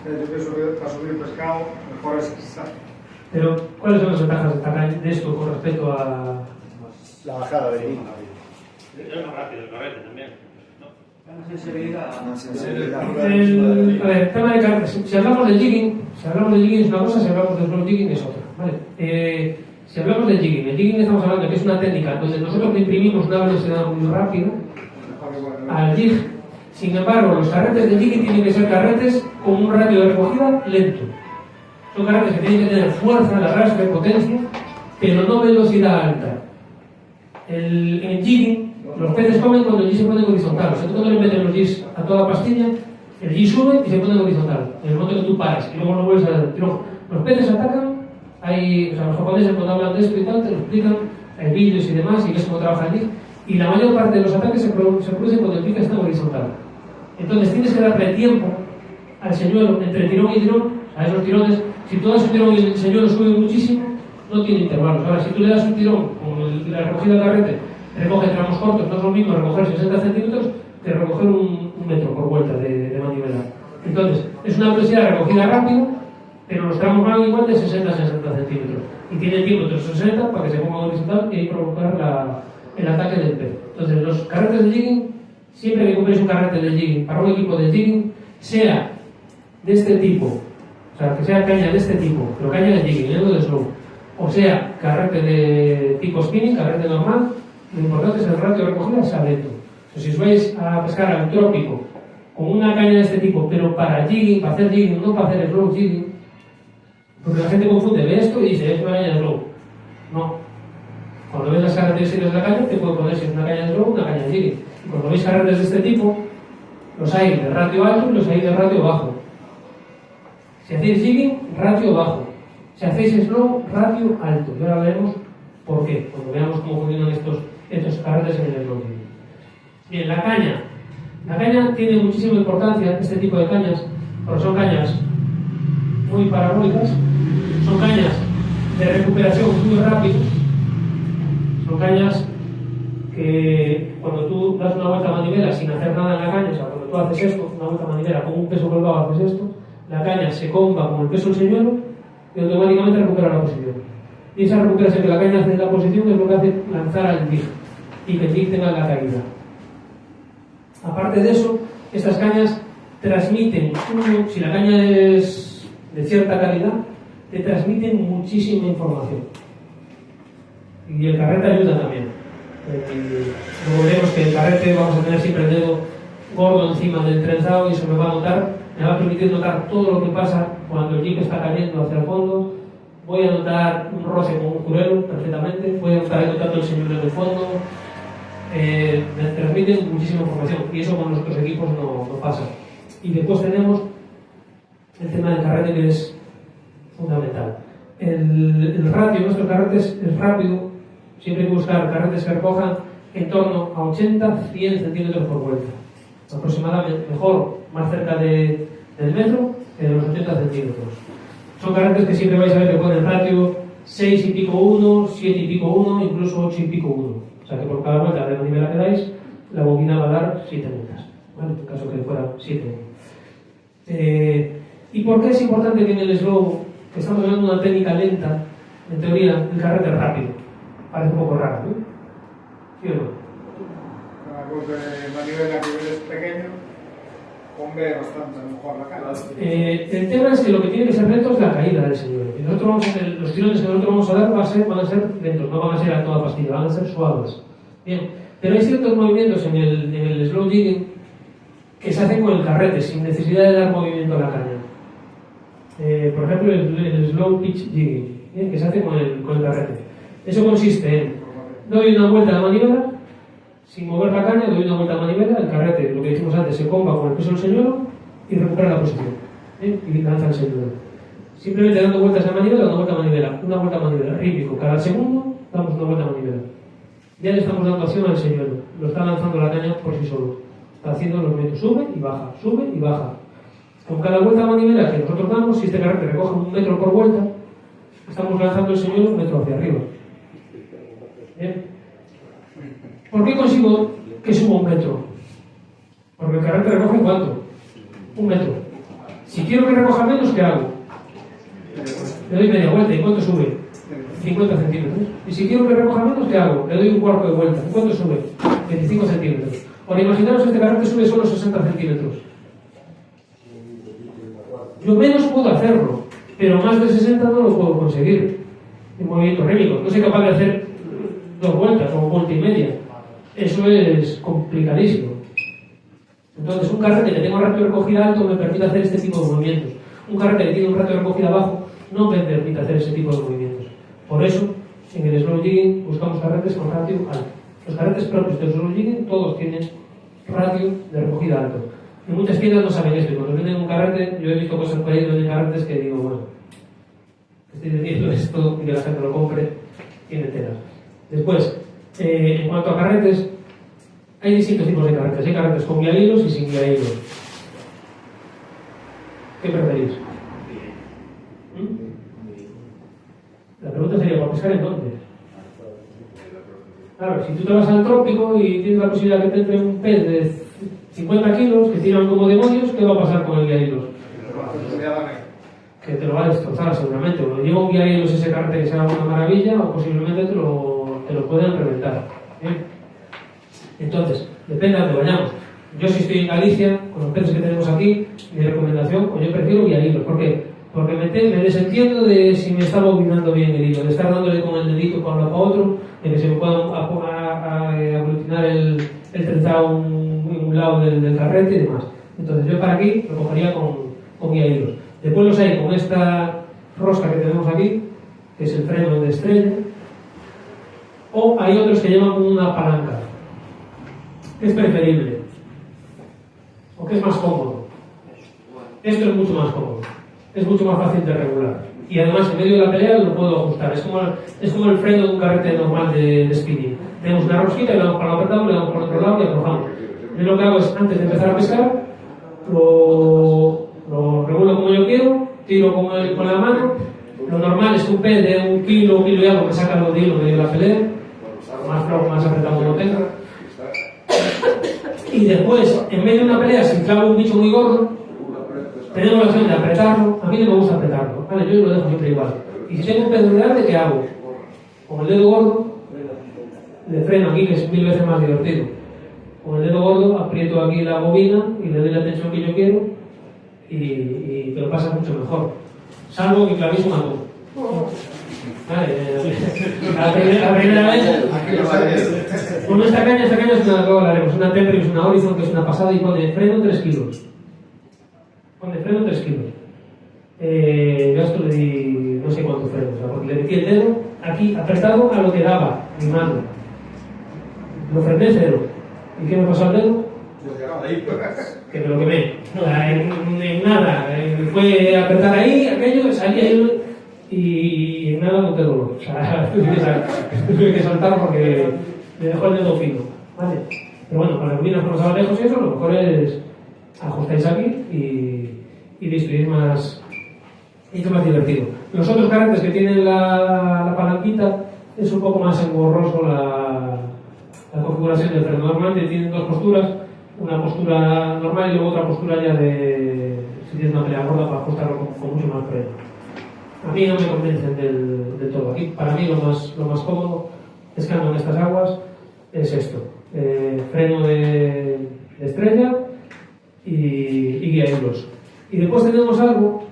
Yo pienso que para subir pescado, mejor es esta. Pero, ¿cuáles son las ventajas de esto con respecto a La bajada de línea. Es más rápido el carrete también. Más sensibilidad. a ver, el tema de carrete? Si hablamos de jigging es una cosa, si hablamos de slow jigging es otra, ¿vale? Si hablamos del jigging, el jigging estamos hablando que es una técnica donde nosotros imprimimos una velocidad muy rápida al jig. Sin embargo, los carretes de jigging tienen que ser carretes con un radio de recogida lento. Son carretes que tienen que tener fuerza, arrastre, potencia, pero no velocidad alta. En jigging, los peces comen cuando el jig se pone horizontal. O sea, tú cuando le metes los jigs a toda pastilla, el jig sube y se pone horizontal. En el momento que tú pares y luego no vuelves a dar el tirón. Los peces atacan, o sea, los japoneses cuando hablan de esto y tal, te lo explican, hay vídeos y demás, y ves cómo trabaja el jig. Y la mayor parte de los ataques se producen cuando el jig está horizontal. Entonces tienes que darle tiempo al señuelo entre tirón y tirón, a esos tirones. Si tú das un tirón y el señuelo sube muchísimo, no tiene intervalos. Ahora, si tú le das un tirón con la recogida del carrete, recoge tramos cortos, no es lo mismo recoger 60 centímetros que recoger un metro por vuelta de manivela. Entonces, es una velocidad de recogida rápida, pero los tramos van igual de 60 a 60 centímetros. Y tiene tiempo de 60 para que se ponga horizontal y ahí provocar el ataque del pez. Entonces, los carretes de jigging, siempre que compréis un carrete de jigging para un equipo de jigging, sea de este tipo, o sea, que sea caña de este tipo, pero caña de jigging, no de slow, o sea, carrete de tipo spinning, carrete normal, lo importante es el ratio de recogida sea lento. O sea, si os vais a pescar al trópico con una caña de este tipo, pero para jigging, para hacer jigging, no para hacer slow jigging, porque la gente confunde, ve esto y dice, es una caña de slow. No. Cuando ves las características de la caña, te puede poner si es una caña de slow o una caña de jigging. Y cuando veis carretes de este tipo, los hay de ratio alto y los hay de ratio bajo. Si hacéis jigging, ratio bajo. Si hacéis slow, ratio alto. Y ahora veremos por qué, cuando veamos cómo funcionan estos carretes en el slow jigging. Bien, la caña. La caña tiene muchísima importancia, este tipo de cañas, porque son cañas muy parabólicas, son cañas de recuperación muy rápidas, son cañas que cuando tú das una vuelta a manivela sin hacer nada en la caña, o sea, cuando tú haces esto, una vuelta a manivela con un peso colgado haces esto, la caña se comba con el peso del señuelo y automáticamente recupera la posición. Y esa recuperación que la caña hace en la posición es lo que hace lanzar al jig y que el jig tenga la caída. Aparte de eso, estas cañas transmiten, si la caña es de cierta calidad, te transmiten muchísima información. Y el carrete ayuda también. Luego veremos que el carrete vamos a tener siempre el dedo gordo encima del trenzado y eso me va a permitir notar todo lo que pasa cuando el jig está cayendo hacia el fondo. Voy a notar un roce con un jurelo perfectamente, voy a estar notando el señuelo en el fondo. Me transmiten muchísima información y eso con nuestros equipos no pasa. Y después tenemos el tema del carrete, que es fundamental. El ratio de nuestros carretes es rápido. Siempre hay que buscar carretes que recojan en torno a 80-100 centímetros por vuelta, aproximadamente, mejor más cerca del metro que de los 80 centímetros. Son carretes que siempre vais a ver que ponen ratio 6 y pico 1, 7 y pico 1, incluso 8 y pico 1. O sea que por cada vuelta de manivela que dais, la bobina va a dar 7 vueltas, ¿vale? En caso que fuera 7. ¿Y por qué es importante que en el slow, que estamos hablando de una técnica lenta, en teoría, el carrete es rápido? Parece un poco raro, ¿no? ¿Sí o no? Una voz de manivela que es pequeño, convé bastante a lo mejor la cara. El tema es que lo que tiene que ser lento es la caída del señuelo. Y nosotros vamos a hacer, los tirones que nosotros vamos a dar van a ser lentos, no van a ser a toda pastilla, van a ser suaves. Bien, pero hay ciertos movimientos en el slow jigging que se hacen con el carrete, sin necesidad de dar movimiento a la caña. Por ejemplo, el slow pitch jigging, ¿bien? Que se hace con el carrete. Eso consiste en, doy una vuelta a la manivela, sin mover la caña, doy una vuelta a la manivela, el carrete, lo que dijimos antes, se comba con el peso del señuelo y recupera la posición. Y lanza el señuelo. Simplemente dando vueltas a la manivela, una vuelta a manivela, rítmico. Cada segundo damos una vuelta a manivela. Ya le estamos dando acción al señuelo. Lo está lanzando la caña por sí solo. Está haciendo los metros, sube y baja. Con cada vuelta a manivela que nosotros damos, si este carrete recoge 1 metro por vuelta, estamos lanzando el señuelo 1 metro hacia arriba. ¿Bien? ¿Por qué consigo que suba 1 metro? Porque el carrete recoge ¿cuánto? 1 metro. Si quiero que recoja menos, ¿qué hago? Le doy media vuelta. ¿Y cuánto sube? 50 centímetros. Y si quiero que recoja menos, ¿qué hago? Le doy 1/4 de vuelta. ¿Y cuánto sube? 25 centímetros. Ahora imaginaros que este carrete sube solo 60 centímetros. Yo menos puedo hacerlo, pero más de 60 no lo puedo conseguir en movimiento rítmico. No soy capaz de hacer 2 vueltas o 1 vuelta y media. Eso es complicadísimo. Entonces, un carrete que tenga un ratio de recogida alto me permite hacer este tipo de movimientos. Un carrete que tiene un ratio de recogida bajo no me permite hacer ese tipo de movimientos. Por eso, en el slow jigging buscamos carretes con ratio alto. Los carretes propios del slow jigging todos tienen ratio de recogida alto. En muchas tiendas no saben esto, y cuando venden un carrete, yo he visto cosas por ahí de carretes que digo, bueno, estoy diciendo esto y que la gente lo compre, tiene telas. Después, en cuanto a carretes, hay distintos tipos de carretes. Hay carretes con guía hilos y sin guía hilos. ¿Qué preferís? La pregunta sería, ¿para pescar en dónde? Claro, si tú te vas al trópico y tienes la posibilidad que te entre un pez de 50 kilos que tiran como demonios, ¿qué va a pasar con el guía hilos? Que te lo va a destrozar seguramente. O lleva un guía hilos ese carrete que sea una maravilla, o posiblemente te lo pueden reventar. ¿Bien? Entonces, depende de dónde vayamos. Yo si estoy en Galicia, con los peces que tenemos aquí, mi recomendación, pues yo prefiero guía hilos. ¿Por qué? Porque me desentiendo de si me está bobinando bien el hilo, de estar dándole con el dedito para un lado para otro, de que se me pueda aglutinar el trenzado en un lado del carrete y demás. Entonces yo para aquí lo cogería con guía hilos. Después los hay con esta rosca que tenemos aquí, que es el freno de estrella, o hay otros que llevan una palanca. ¿Qué es preferible? ¿O qué es más cómodo? Esto es mucho más cómodo. Es mucho más fácil de regular. Y además, en medio de la pelea lo puedo ajustar. Es como el freno de un carrete normal de spinning. Tenemos una rosquita y le damos para lo apretado, le damos por otro lado y aflojamos. Yo lo que hago es, antes de empezar a pescar, lo regulo como yo quiero, tiro con la mano. Lo normal es que un pez de 1 kilo y algo que saca algo de hilo en medio de la pelea. Más flojo, más apretado lo tenga. Y después, en medio de una pelea, si clavo un bicho muy gordo, tenemos la opción de apretarlo. A mí no me gusta apretarlo, ¿vale? Yo lo dejo siempre igual. Y si tengo un pez grande, ¿qué hago? Con el dedo gordo, le freno aquí, que es 1000 veces más divertido. Con el dedo gordo aprieto aquí la bobina y le doy la tensión que yo quiero y te lo pasa mucho mejor. Salvo que clavéis un atún. Vale, la primera vez. Bueno, esta caña es una, luego la haremos, una Temper, es una Horizon, que es una pasada y pone freno 3 kilos. Pone freno 3 kilos. Yo a esto le di no sé cuántos frenos, porque le metí el dedo aquí apretado a lo que daba mi mano. Lo frené 0. ¿Y qué me pasó al dedo? Que me lo quemé. En nada. Fue apretar ahí, aquello, salía ahí y en nada no te dolor. O sea, tuve que saltar porque me dejó el dedo fino. ¿Vale? Pero bueno, con las rubinas con los abalejos y eso, lo mejor es ajustáis aquí y listo, y es más divertido. Los otros carretes que tienen la palanquita es un poco más engorroso la configuración del freno. Normalmente tienen dos posturas, una postura normal y luego otra postura ya de si tienes una pelea gorda para ajustarlo con mucho más freno. A mí no me convencen del todo. Aquí, para mí, lo más cómodo pescando en estas aguas es esto: freno de estrella y guía hilos. Y después tenemos algo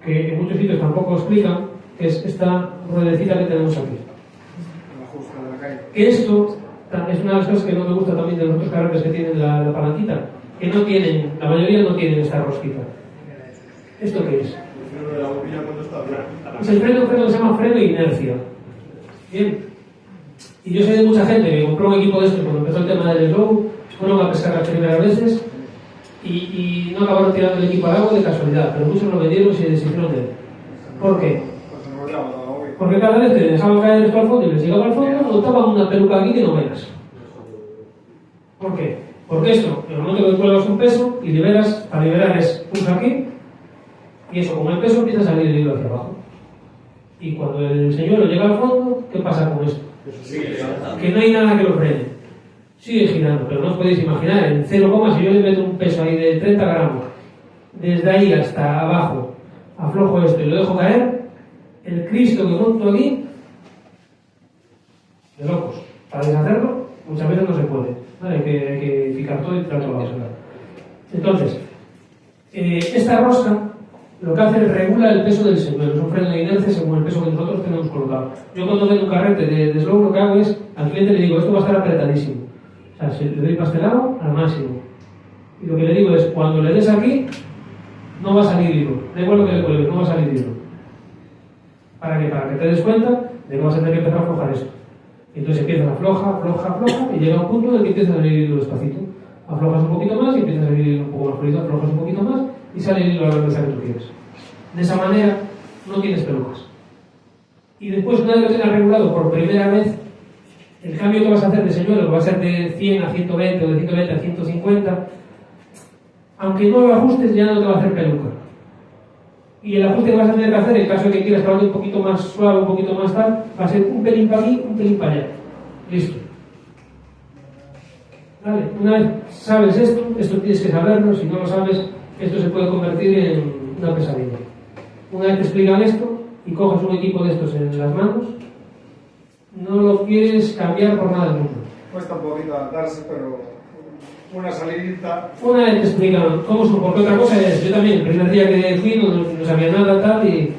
que en muchos sitios tampoco explican, que es esta ruedecita que tenemos aquí. El ajuste de la calle. Que esto es una de las cosas que no me gusta también de los otros carretes que tienen la palanquita, que no tienen, la mayoría no tienen esta rosquita. ¿Esto qué es? El freno de la bombilla cuando está bien. Es el freno que se llama freno de inercia. Bien. Y yo sé de mucha gente que compró un equipo de estos cuando empezó el tema del slow, fueron a pescar las primeras veces y no acabaron tirando el equipo al agua de casualidad, pero muchos lo vendieron y se deshicieron de él. ¿Por qué? Pues se enrollaba todo, obvio. Porque cada vez que les dejaban caer esto al fondo y les llegaba al fondo, montaban una peluca aquí que no veas. ¿Por qué? Porque esto, en el momento que cuelgas un peso y liberas, para liberar es pulsa aquí, y eso, con el peso empieza a salir el hilo hacia abajo. Y cuando el señuelo llega al fondo, ¿qué pasa con esto? Que no hay nada que lo frene. Sigue girando, pero no os podéis imaginar, en 0, si yo le meto un peso ahí de 30 gramos, desde ahí hasta abajo, aflojo esto y lo dejo caer, el Cristo que monto aquí, de locos. Para deshacerlo, muchas veces no se puede. ¿Vale? Hay que picar todo y tirar todo a la basura. Entonces, esta rosca lo que hace es regula el peso del señuelo. Es un freno de inercia según el peso que nosotros tenemos colocado. Yo cuando vendo un carrete de slow, lo que hago es, al cliente le digo, esto va a estar apretadísimo. O sea, si le doy pastelado al máximo. Y lo que le digo es, cuando le des aquí, no va a salir hilo. Da igual lo que le cuelgues, no va a salir hilo. ¿Para qué? Para que te des cuenta de que vas a tener que empezar a aflojar esto. Entonces empiezas afloja, y llega un punto en el que empieza a salir hilo despacito. Aflojas un poquito más y empieza a salir hilo un poco más fluido, aflojas un poquito más y sale el hilo a la velocidad que tú quieres. De esa manera no tienes pelucas. Y después, una vez que lo tengas regulado por primera vez, el cambio que vas a hacer de señuelo, que va a ser de 100 a 120 o de 120 a 150, aunque no lo ajustes, ya no te va a hacer peluca. Y el ajuste que vas a tener que hacer, en caso de que quieras que vaya un poquito más suave, un poquito más tal, va a ser un pelín para aquí, un pelín para allá. Listo. Vale, una vez sabes esto tienes que saberlo. Si no lo sabes, esto se puede convertir en una pesadilla. Una vez te explican esto y coges un equipo de estos en las manos, no lo quieres cambiar por nada del mundo. Cuesta un poquito adaptarse, pero una salidita. Una vez te explican cómo son, porque otra cosa es, yo también, el primer día que fui no sabía nada tal, y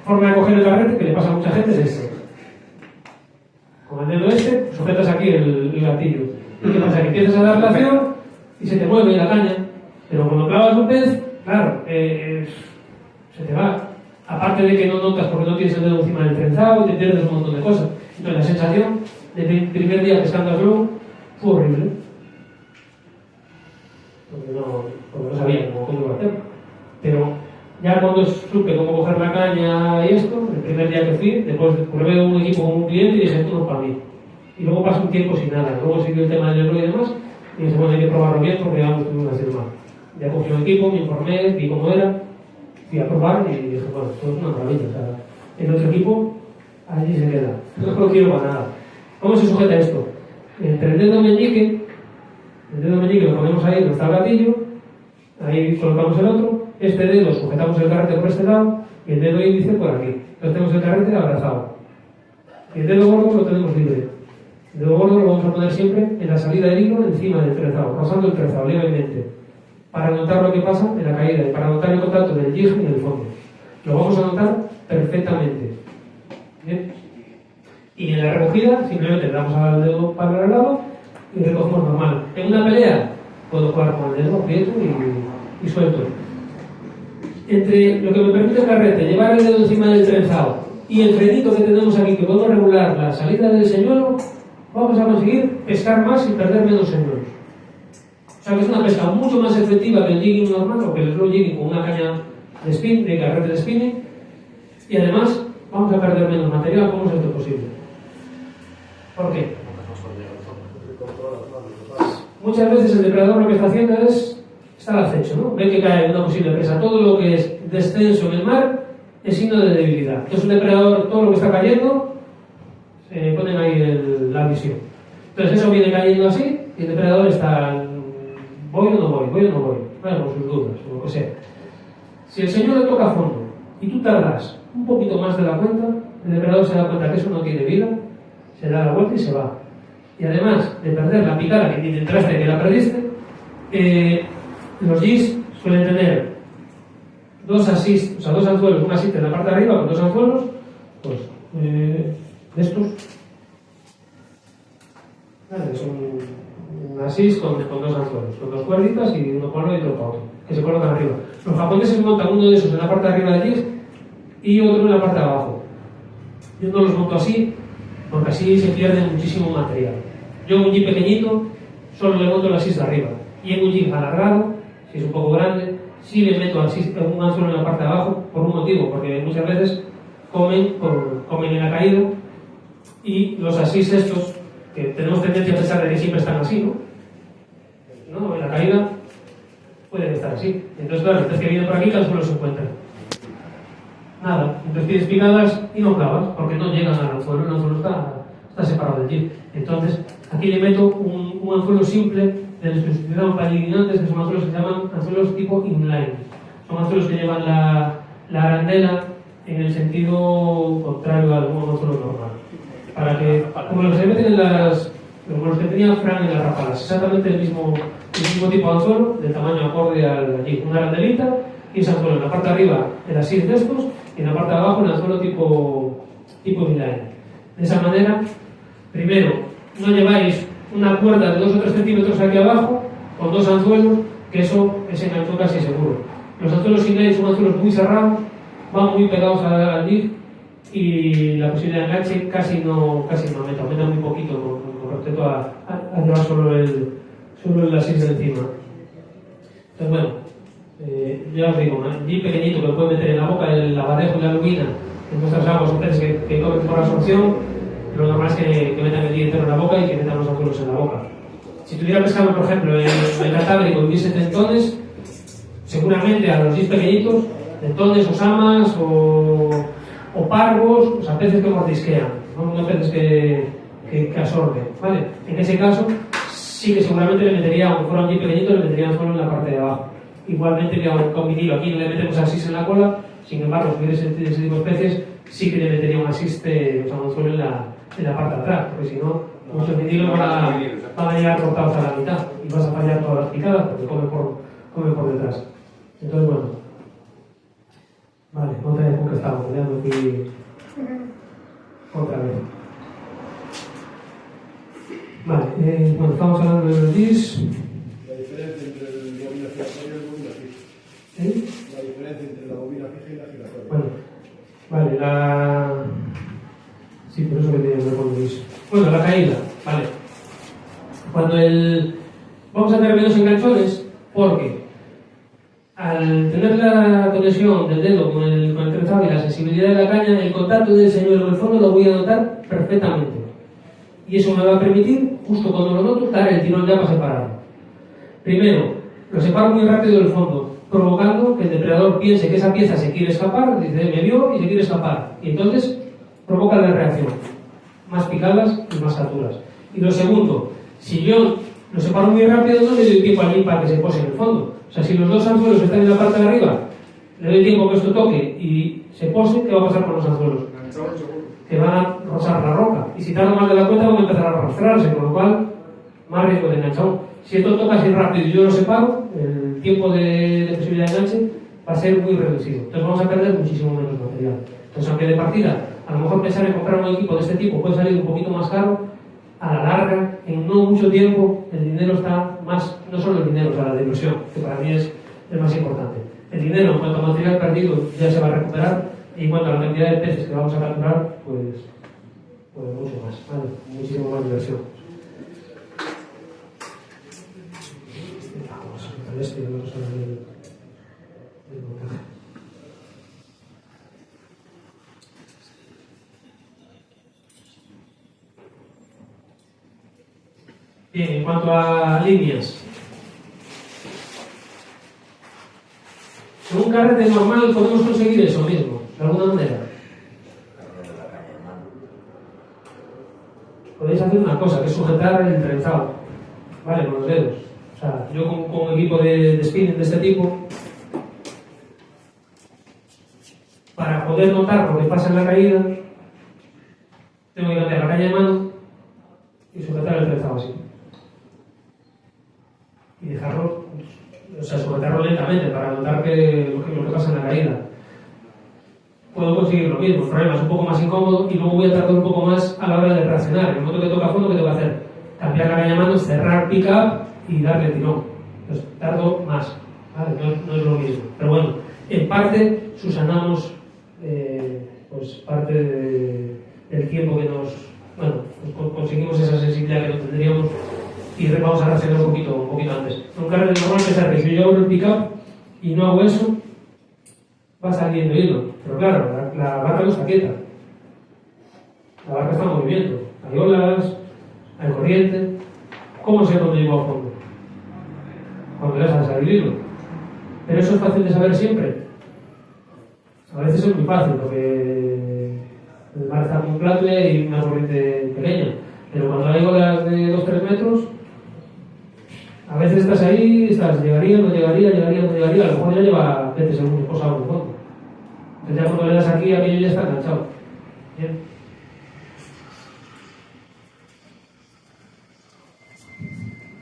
forma de coger el carrete, que le pasa a mucha gente, es esto. Con el dedo sujetas aquí el gatillo. ¿Y qué pasa? Que empiezas a dar la acción y se te mueve la caña, pero cuando clavas un pez, claro, se te va. Aparte de que no notas porque no tienes el dedo encima del trenzado y te pierdes un montón de cosas. Entonces la sensación del primer día pescando a slow fue horrible. Porque no sabía cómo iba a hacer. Pero ya cuando supe cómo coger la caña y esto, el primer día que fui, después probé un equipo con un cliente y dije, esto no es para mí. Y luego pasé un tiempo sin nada. Luego siguió el tema del error y demás, y dije, bueno, hay que probarlo bien porque ya no estuvimos haciendo mal. Ya cogí un equipo, me informé, vi cómo era, fui a probar y dije, bueno, esto es una maravilla. O sea, el otro equipo, allí se queda. No lo quiero para nada. ¿Cómo se sujeta esto? Entre el dedo meñique lo ponemos ahí donde está el gatillo, ahí colocamos el otro, este dedo sujetamos el carrete por este lado y el dedo índice por aquí. Entonces tenemos el carrete abrazado. Y el dedo gordo lo tenemos libre. El dedo gordo lo vamos a poner siempre en la salida del hilo encima del trenzado, rozando el trenzado levemente, para notar lo que pasa en la caída y para notar el contacto del jig y del fondo. Lo vamos a notar perfectamente. ¿Bien? Y en la recogida simplemente le damos al dedo para el lado y recogemos normal. En una pelea puedo jugar con el dedo quieto y suelto. Entre lo que me permite el carrete, llevar el dedo encima del trenzado y el frenito que tenemos aquí, que podemos regular la salida del señuelo, vamos a conseguir pescar más y perder menos señuelos. O sea que es una pesca mucho más efectiva que el jigging normal o que el slow jigging con una caña de spin, de carrete de spinning, y además vamos a perder menos material. ¿Cómo es esto posible? ¿Por qué? Muchas veces el depredador lo que está haciendo está al acecho, ¿no? Ve que cae una posible presa. Todo lo que es descenso en el mar es signo de debilidad. Entonces un depredador, todo lo que está cayendo, se ponen ahí la visión. Entonces eso viene cayendo así y el depredador está, voy o no voy, voy o no voy, bueno, con sus dudas, o lo que sea. Si el señor le toca a fondo y tú tardas un poquito más de la cuenta, el depredador se da cuenta que eso no tiene vida, se da la vuelta y se va. Y además de perder la picada que te entraste, que la perdiste, los GIS suelen tener dos assists, o sea, dos anzuelos, un assist en la parte de arriba con dos anzuelos, pues de estos, ¿vale? Es un assist con dos anzuelos, con dos cuerditas y uno para uno y otro para otro, que se colocan arriba. Los japoneses montan uno de esos en la parte de arriba del GIS y otro en la parte de abajo. Yo no los monto así, porque así se pierde muchísimo material. Yo en un jeep pequeñito solo le monto el assist de arriba, y en un jeep alargado, si es un poco grande, sí le meto un anzuelo en la parte de abajo, por un motivo, porque muchas veces comen en la caída, y los assists estos, que tenemos tendencia a pensar de que siempre están así, ¿no? En la caída pueden estar así. Entonces, claro, el pez que viene por aquí, el anzuelo se encuentra. Nada, entonces tienes picadas y no clavas, porque no llegan al anzuelo, el anzuelo está separado del jeep. Entonces, aquí le meto un anzuelo simple de los que se utilizaban para eliminantes, que son anzuelos que se llaman anzuelos tipo inline. Son anzuelos que llevan la arandela en el sentido contrario al anzuelo normal. Para que, como los que se meten como los que tenía Fran en las rapalas, exactamente el mismo tipo de anzuelo, de tamaño acorde al jeep. Una arandelita y ese anzuelo en la parte de arriba, el assist de estos, y en la parte de abajo, el anzuelo tipo inline. De esa manera, primero, no lleváis una cuerda de 2 o 3 centímetros aquí abajo con dos anzuelos, que eso es enganchó casi seguro. Los anzuelos inline son anzuelos muy cerrados, van muy pegados al jeep y la posibilidad de enganche casi no aumenta muy poquito con respecto a llevar solo el assist de encima. Entonces, bueno, ya os digo, un jeep pequeñito que lo puede meter en la boca, el lavadejo y la lubina en nuestras aguas, son peces que comen por absorción. Lo normal es que metan el jeep entero en la boca y que metan los anzuelos en la boca. Si tuviera pescado, por ejemplo, en el Cantábrico y hubiese tentones, seguramente a los jeeps pequeñitos, tentones o samas o pargos, o sea, peces que mordisquean, no peces que absorben, ¿vale? En ese caso, sí que seguramente le metería, aunque fuera un jeep pequeñito, le metería solo en la parte de abajo. Igualmente que con vinilo, aquí no le metemos assist en la cola, sin embargo, si hubiera ese tipo de especies, sí que le metería un assist, o sea, un anzuelo en la parte de atrás, porque si no, muchos vinilos van a llegar cortados a la mitad y vas a fallar todas las picadas porque come por detrás. Entonces, bueno, vale, otra vez que estamos, veamos aquí otra vez. Vale, bueno, estamos hablando de los GIS. La diferencia entre la bobina fija y la bobina fija. ¿Eh? La diferencia entre la bobina fija y la giratoria. Bueno, vale, sí, por eso que tiene que ver con GIS. Bueno, la caída, vale. Vamos a tener menos enganchones porque al tener la conexión del dedo con el trenzado y la sensibilidad de la caña, el contacto del señuelo con el fondo lo voy a notar perfectamente. Y eso me va a permitir, justo cuando lo noto, dar el tirón ya para separarlo. Primero, lo separo muy rápido del fondo, provocando que el depredador piense que esa pieza se quiere escapar, dice, me vio y se quiere escapar. Y entonces provoca la reacción. Más picadas y más alturas. Y lo segundo, si yo lo separo muy rápido, no le doy tiempo al jeep para que se pose en el fondo. O sea, si los dos anzuelos están en la parte de arriba, le doy tiempo que esto toque y se pose, ¿qué va a pasar con los anzuelos? Que van a rozar la roca. Y si tarda más de la cuenta, van a empezar a arrastrarse, con lo cual, más riesgo de enganchón. Si esto toca así rápido y yo lo separo, el tiempo de posibilidad de enganche va a ser muy reducido. Entonces vamos a perder muchísimo menos material. Entonces, aunque de partida, a lo mejor pensar en comprar un equipo de este tipo puede salir un poquito más caro, a la larga, en no mucho tiempo, el dinero está más, no solo el dinero, o sea, la diversión, que para mí es más importante. El dinero, en cuanto a material perdido, ya se va a recuperar, y en cuanto a la cantidad de peces que vamos a capturar, pues mucho más, ¿vale? Muchísimo más diversión. Vamos a quitar esto y vamos a ver el montaje. Bien, en cuanto a líneas, en un carrete normal podemos conseguir eso mismo, de alguna manera. Podéis hacer una cosa, que es sujetar el trenzado, ¿vale? Con los dedos. O sea, yo con un equipo de spinning de este tipo, poder notar lo que pasa en la caída, tengo que cambiar la caña de mano y sujetar el trenzado así. Y dejarlo, o sea, sujetarlo lentamente para notar lo que pasa en la caída. Puedo conseguir lo mismo, el problema es un poco más incómodo y luego voy a tardar un poco más a la hora de reaccionar. En el momento que toca fondo, ¿qué tengo que hacer? Cambiar la caña de mano, cerrar pick-up y darle tirón. Entonces, tardo más, ¿vale? No es lo mismo. Pero bueno, en parte subsanamos pues parte del tiempo que nos... Bueno, pues conseguimos esa sensibilidad que no tendríamos y vamos a reaccionar un poquito antes. En un carril normal, pensar que si yo abro el pick-up y no hago eso, va saliendo hilo. Pero claro, la barca no está quieta. La barca está en movimiento. Hay olas, hay corriente. ¿Cómo sé cuándo llego a fondo? Cuando dejas salir hilo. Pero eso es fácil de saber siempre. A veces es muy fácil porque el mar está muy plate y una corriente pequeña. Pero cuando hay olas de 2-3 metros, a veces estás ahí, llegaría, no llegaría, a lo mejor ya lleva 20 segundos posado en el fondo. Entonces ya cuando le das aquí, aquello ya está enganchado. Bien.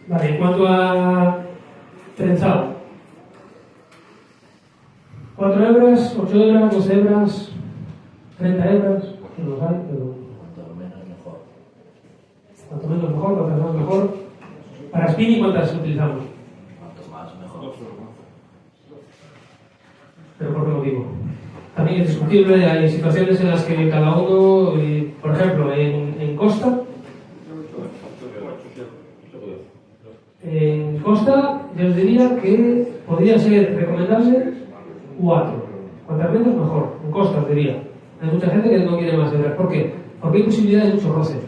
Vale, en cuanto a trenzado. 4 hebras, 8 hebras, 12 hebras, 30 hebras, que los hay, pero... Cuanto menos mejor. Cuanto menos mejor, cuanto más mejor. Para spinning, ¿cuántas utilizamos? Cuanto más mejor. ¿Pero por qué motivo? También es discutible, hay situaciones en las que cada uno, por ejemplo, en costa, yo os diría que podría ser recomendable 4. Cuantas menos, mejor. En costa, os diría. Hay mucha gente que no quiere más hebras. ¿Por qué? Porque hay posibilidad de mucho roce.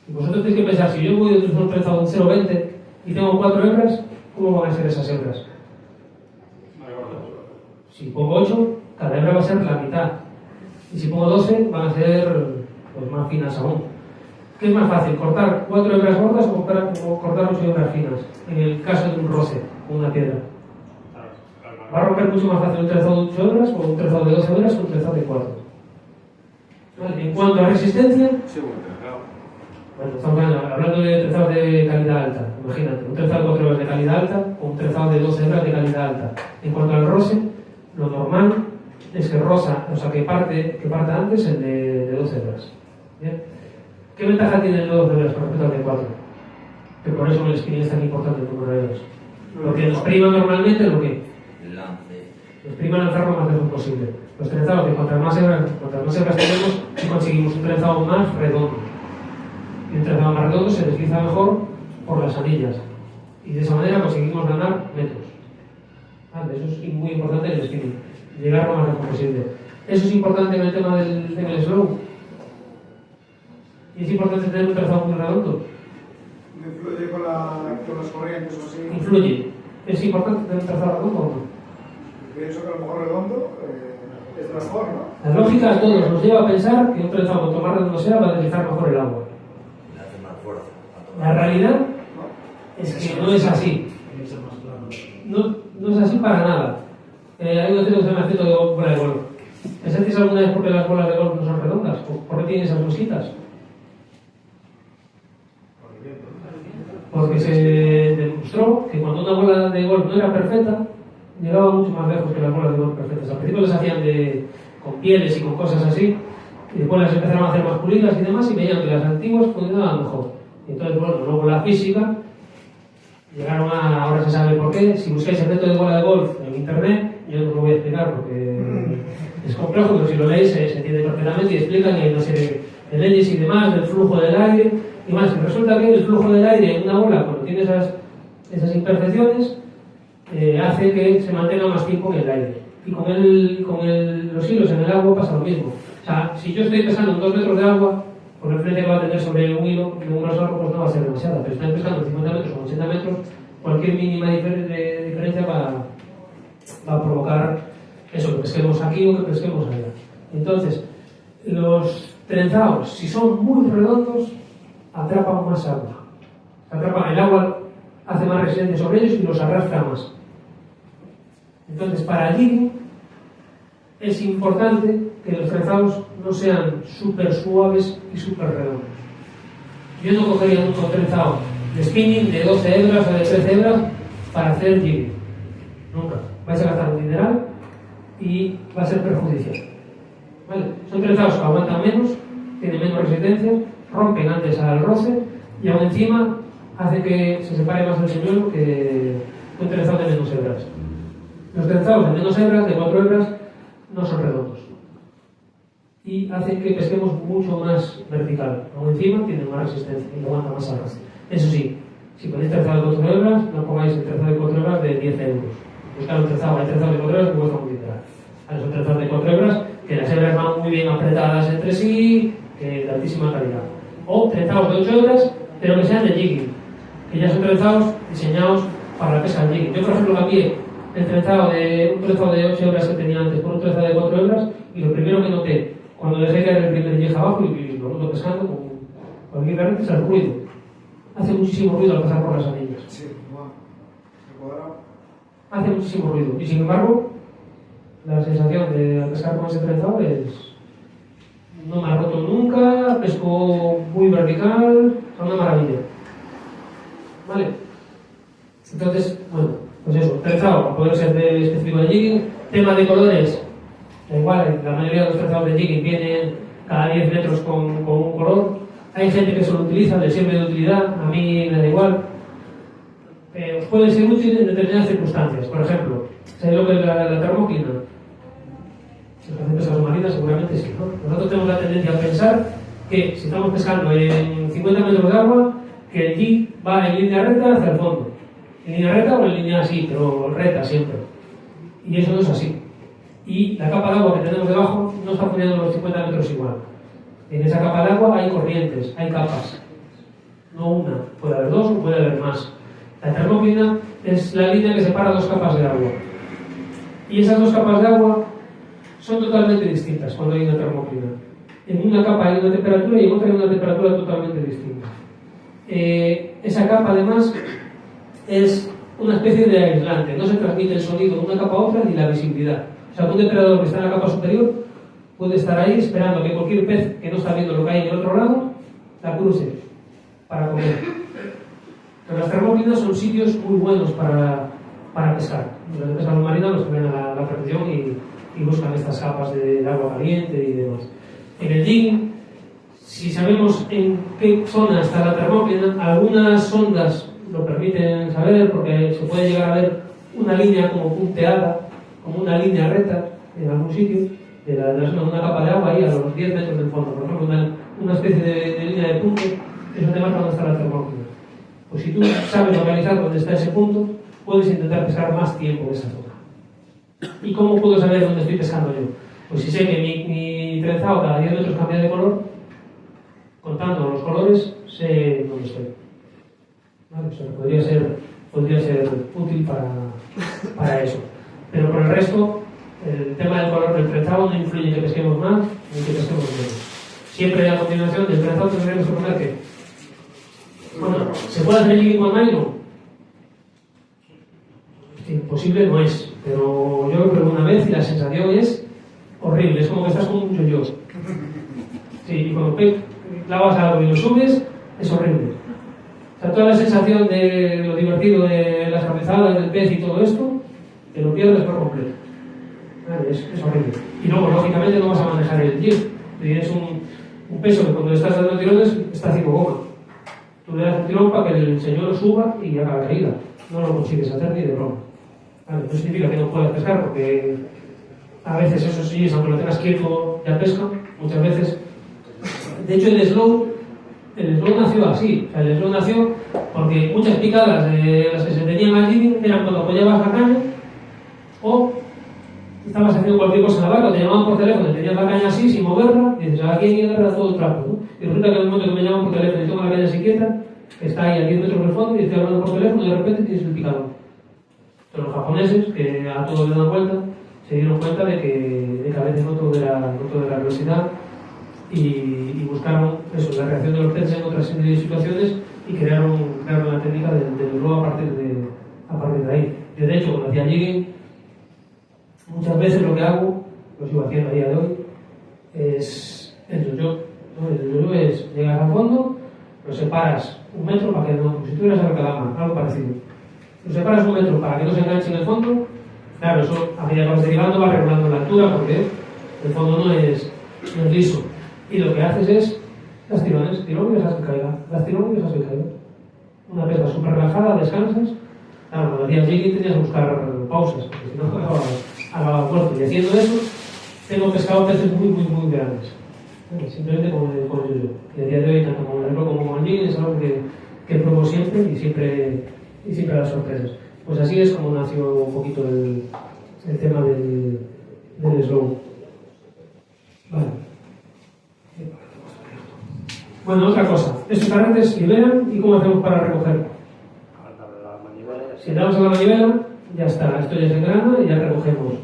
Y vosotros tenéis que pensar, si yo voy de un trenzado de 0,20 y tengo 4 hebras, ¿cómo van a ser esas hebras? Si pongo 8, cada hebra va a ser la mitad. Y si pongo 12, van a ser pues, más finas aún. ¿Qué es más fácil? ¿Cortar 4 hebras gordas o cortar 8 hebras finas? En el caso de un roce con una piedra. ¿Va a romper mucho más fácil un trenzado de 8 hebras o un trenzado de 12 hebras o un trenzado de 4? ¿Vale? En cuanto a resistencia, bueno, estamos hablando de trenzados de calidad alta. Imagínate, un trenzado de 4 hebras de calidad alta o un trenzado de 12 hebras de calidad alta. En cuanto al roce, lo normal es que que parta antes el de 12 hebras. ¿Bien? ¿Qué ventaja tiene el de 12 hebras con respecto al de 4? Que por eso en el spinning es tan importante el número de hebras. Lo que nos prima normalmente es lo que nos prima lanzar lo más lejos posible. Los trenzados, que cuantas más hebras tenemos, conseguimos un trenzado más redondo. Y un trenzado más redondo se desliza mejor por las anillas. Y de esa manera conseguimos ganar metros. ¿Vale? Eso es muy importante en el spinning. Llegar lo más lejos posible. Eso es importante en el tema del slow. Y es importante tener un trenzado muy redondo. ¿Influye con las corrientes o así? Influye. ¿Es importante tener un trazado redondo o no? Pienso que a lo mejor redondo es mejor, ¿no? La lógica a todos nos lleva a pensar que un trenzado cuanto más redondo sea va a deslizar mejor el agua. Le hace más fuerza. La realidad es que no es así. No es así para nada. Hay un efecto que se llama efecto de bola de golf. ¿Pensáis alguna vez por qué las bolas de golf no son redondas? ¿Por qué tienen esas mosquitas? Porque se demostró que cuando una bola de golf no era perfecta, llegaba mucho más lejos que las bolas de golf perfectas. Al principio las hacían con pieles y con cosas así, y después las empezaron a hacer más pulidas y demás, y veían que las antiguas funcionaban mejor. Y entonces, bueno, luego la física, llegaron ahora se sabe por qué. Si buscáis efecto de bola de golf en internet, yo no os lo voy a explicar porque es complejo, pero si lo leéis se entiende perfectamente y explican que hay una serie de leyes y demás, del flujo del aire y más. Y resulta que el flujo del aire en una bola, cuando tiene esas imperfecciones, hace que se mantenga más tiempo en el aire. Y con los hilos en el agua pasa lo mismo. O sea, si yo estoy pesando en 2 metros de agua, por el frente que va a tener sobre un hilo de un grosor, pues no va a ser demasiada. Pero si estoy pescando en 50 metros o 80 metros, cualquier mínima diferencia va a provocar eso, que pesquemos aquí o que pesquemos allá. Entonces, los trenzados, si son muy redondos, atrapan más agua. El agua hace más resistencia sobre ellos y los arrastra más. Entonces, para el jigging es importante que los trenzados no sean súper suaves y súper redondos. Yo no cogería nunca un trenzado de spinning de 12 hebras o de 13 hebras para hacer jigging. Nunca. Vais a gastar un dineral y va a ser perjudicial. ¿Vale? Son trenzados que aguantan menos, tienen menos resistencia, rompen antes al roce y aún encima hace que se separe más el señuelo que un trenzado de menos hebras. Los trenzados de menos hebras, de 4 hebras, no son redondos y hacen que pesquemos mucho más vertical. Aún encima tienen más resistencia y aguanta más al roce. Eso sí, si ponéis trenzado de 4 hebras, no pongáis el trenzado de 4 hebras de 10 euros. Buscar un trenzado, hay trenzados de 4 hebras que cuesta muy literal. Hay son trenzados de 4 hebras que las hebras van muy bien apretadas entre sí, de altísima calidad. O trenzados de 8 hebras, pero que sean de jigging, que ya son trenzados diseñados para la pesca del jigging. Yo, por ejemplo, cambié un trenzado de 8 hebras que tenía antes por un trenzado de 4 hebras y lo primero que noté cuando dejé caer el primer jig abajo y lo noto pescando con cualquier carrete es el ruido. Hace muchísimo ruido al pasar por las anillas. Sí, bueno, se podrá. Hace muchísimo ruido y sin embargo la sensación de al pescar con ese trenzado es no me ha roto nunca, pesco muy vertical, es una maravilla. ¿Vale? Entonces, bueno, pues eso, trenzado, puede ser de específico de jigging. Tema de colores, da igual, la mayoría de los trenzados de jigging vienen cada 10 metros con un color. Hay gente que solo utiliza, les sirve de utilidad, a mí me da igual. Os puede ser útil en determinadas circunstancias. Por ejemplo, ¿sabéis lo que es la termóclina? Si os hacen pescas submarinas, seguramente sí, ¿no? Nosotros tenemos la tendencia a pensar que si estamos pescando en 50 metros de agua, que el jig va en línea recta hacia el fondo. En línea recta o en línea así, pero recta siempre. Y eso no es así. Y la capa de agua que tenemos debajo no está funcionando los 50 metros igual. En esa capa de agua hay corrientes, hay capas. No una, puede haber dos o puede haber más. La termóclina es la línea que separa dos capas de agua. Y esas dos capas de agua son totalmente distintas cuando hay una termóclina. En una capa hay una temperatura y en otra hay una temperatura totalmente distinta. Esa capa además es una especie de aislante, no se transmite el sonido de una capa a otra ni la visibilidad. O sea, un depredador que está en la capa superior puede estar ahí esperando que cualquier pez que no está viendo lo que hay en el otro lado la cruce para comer. Pero las termóclinas son sitios muy buenos para pescar. Los de pesca submarina los que ven a la perfección y buscan estas capas de agua caliente y demás. En el jigging, si sabemos en qué zona está la termóclina, algunas sondas lo permiten saber porque se puede llegar a ver una línea como punteada, como una línea recta en algún sitio de una capa de agua ahí a los 10 metros del fondo. Por ejemplo, una especie de línea de punto, eso te marca dónde está la termóclina. Pues si tú sabes localizar dónde está ese punto, puedes intentar pescar más tiempo en esa zona. ¿Y cómo puedo saber dónde estoy pescando yo? Pues si sé que mi trenzado cada 10 metros cambia de color, contando los colores, sé dónde estoy. ¿Vale? O sea, podría ser útil para eso. Pero por el resto, el tema del color del trenzado no influye en que pesquemos más ni que pesquemos menos. Siempre a continuación del trenzado tendremos que poner que, bueno, ¿se puede hacer jigging con nylon? Imposible no es, pero yo lo probé una vez y la sensación es horrible, es como que estás con un yo-yo. Sí, y cuando clavas algo y lo subes, es horrible. O sea, toda la sensación de lo divertido de las cabezadas, del pez y todo esto, te lo pierdes por completo. Vale, es horrible. Y luego, lógicamente, no vas a manejar el jig. Tienes un peso que cuando le estás dando tirones está haciendo goma. Tú le das un tirón para que el señor suba y haga la caída. No lo consigues hacer ni de broma. Vale, no significa que no puedas pescar, porque a veces esos jigs, aunque lo tengas quieto, ya pesca. Muchas veces. De hecho, el slow nació así. O sea, el slow nació porque muchas picadas de las que se tenían al jigging eran cuando apoyabas la caña o estabas haciendo cualquier cosa en la barca, te llamaban por teléfono, tenías la caña así, sin moverla, y dices, aquí hay que agarrar todo el trapo, ¿no? Y resulta que en el momento que me llaman por teléfono y tengo la caña así quieta, está ahí a 10 metros del fondo y estoy hablando por teléfono y de repente tienes el picador. Entonces los japoneses, que a todos les dan vuelta, se dieron cuenta de que a veces no todo era velocidad y buscaron eso, la reacción de los peces en otra serie de situaciones y crearon la técnica del globo a partir de ahí. Yo, de hecho, cuando hacía jigging, muchas veces lo que hago, lo sigo haciendo a día de hoy, es el yo-yo, ¿no? El yo-yo es, llegas al fondo, lo separas 1 metro para que no, como si tuvieras al calama, algo parecido. Lo separas 1 metro para que no se enganche en el fondo. Claro, eso a medida que vas derivando va regulando la altura porque el fondo no es liso. Y lo que haces es las tirones, tirón y dejas que caiga, las tirones y dejas que caiga. Una pesca súper relajada, descansas. Claro, cuando hacías jigging tenías que buscar pausas, porque si no acababa muerto. Y haciendo eso, tengo pescado peces muy grandes. Simplemente con el yo-yo. Y a día de hoy, tanto con el ejemplo como con el jigging, es algo que pruebo siempre y siempre da sorpresas. Pues así es como nació un poquito el tema del slow. Vale. Bueno, otra cosa. Estos carretes liberan y ¿cómo hacemos para recoger? Si le damos a la manivela, ya está. Esto ya se engrana y ya recogemos.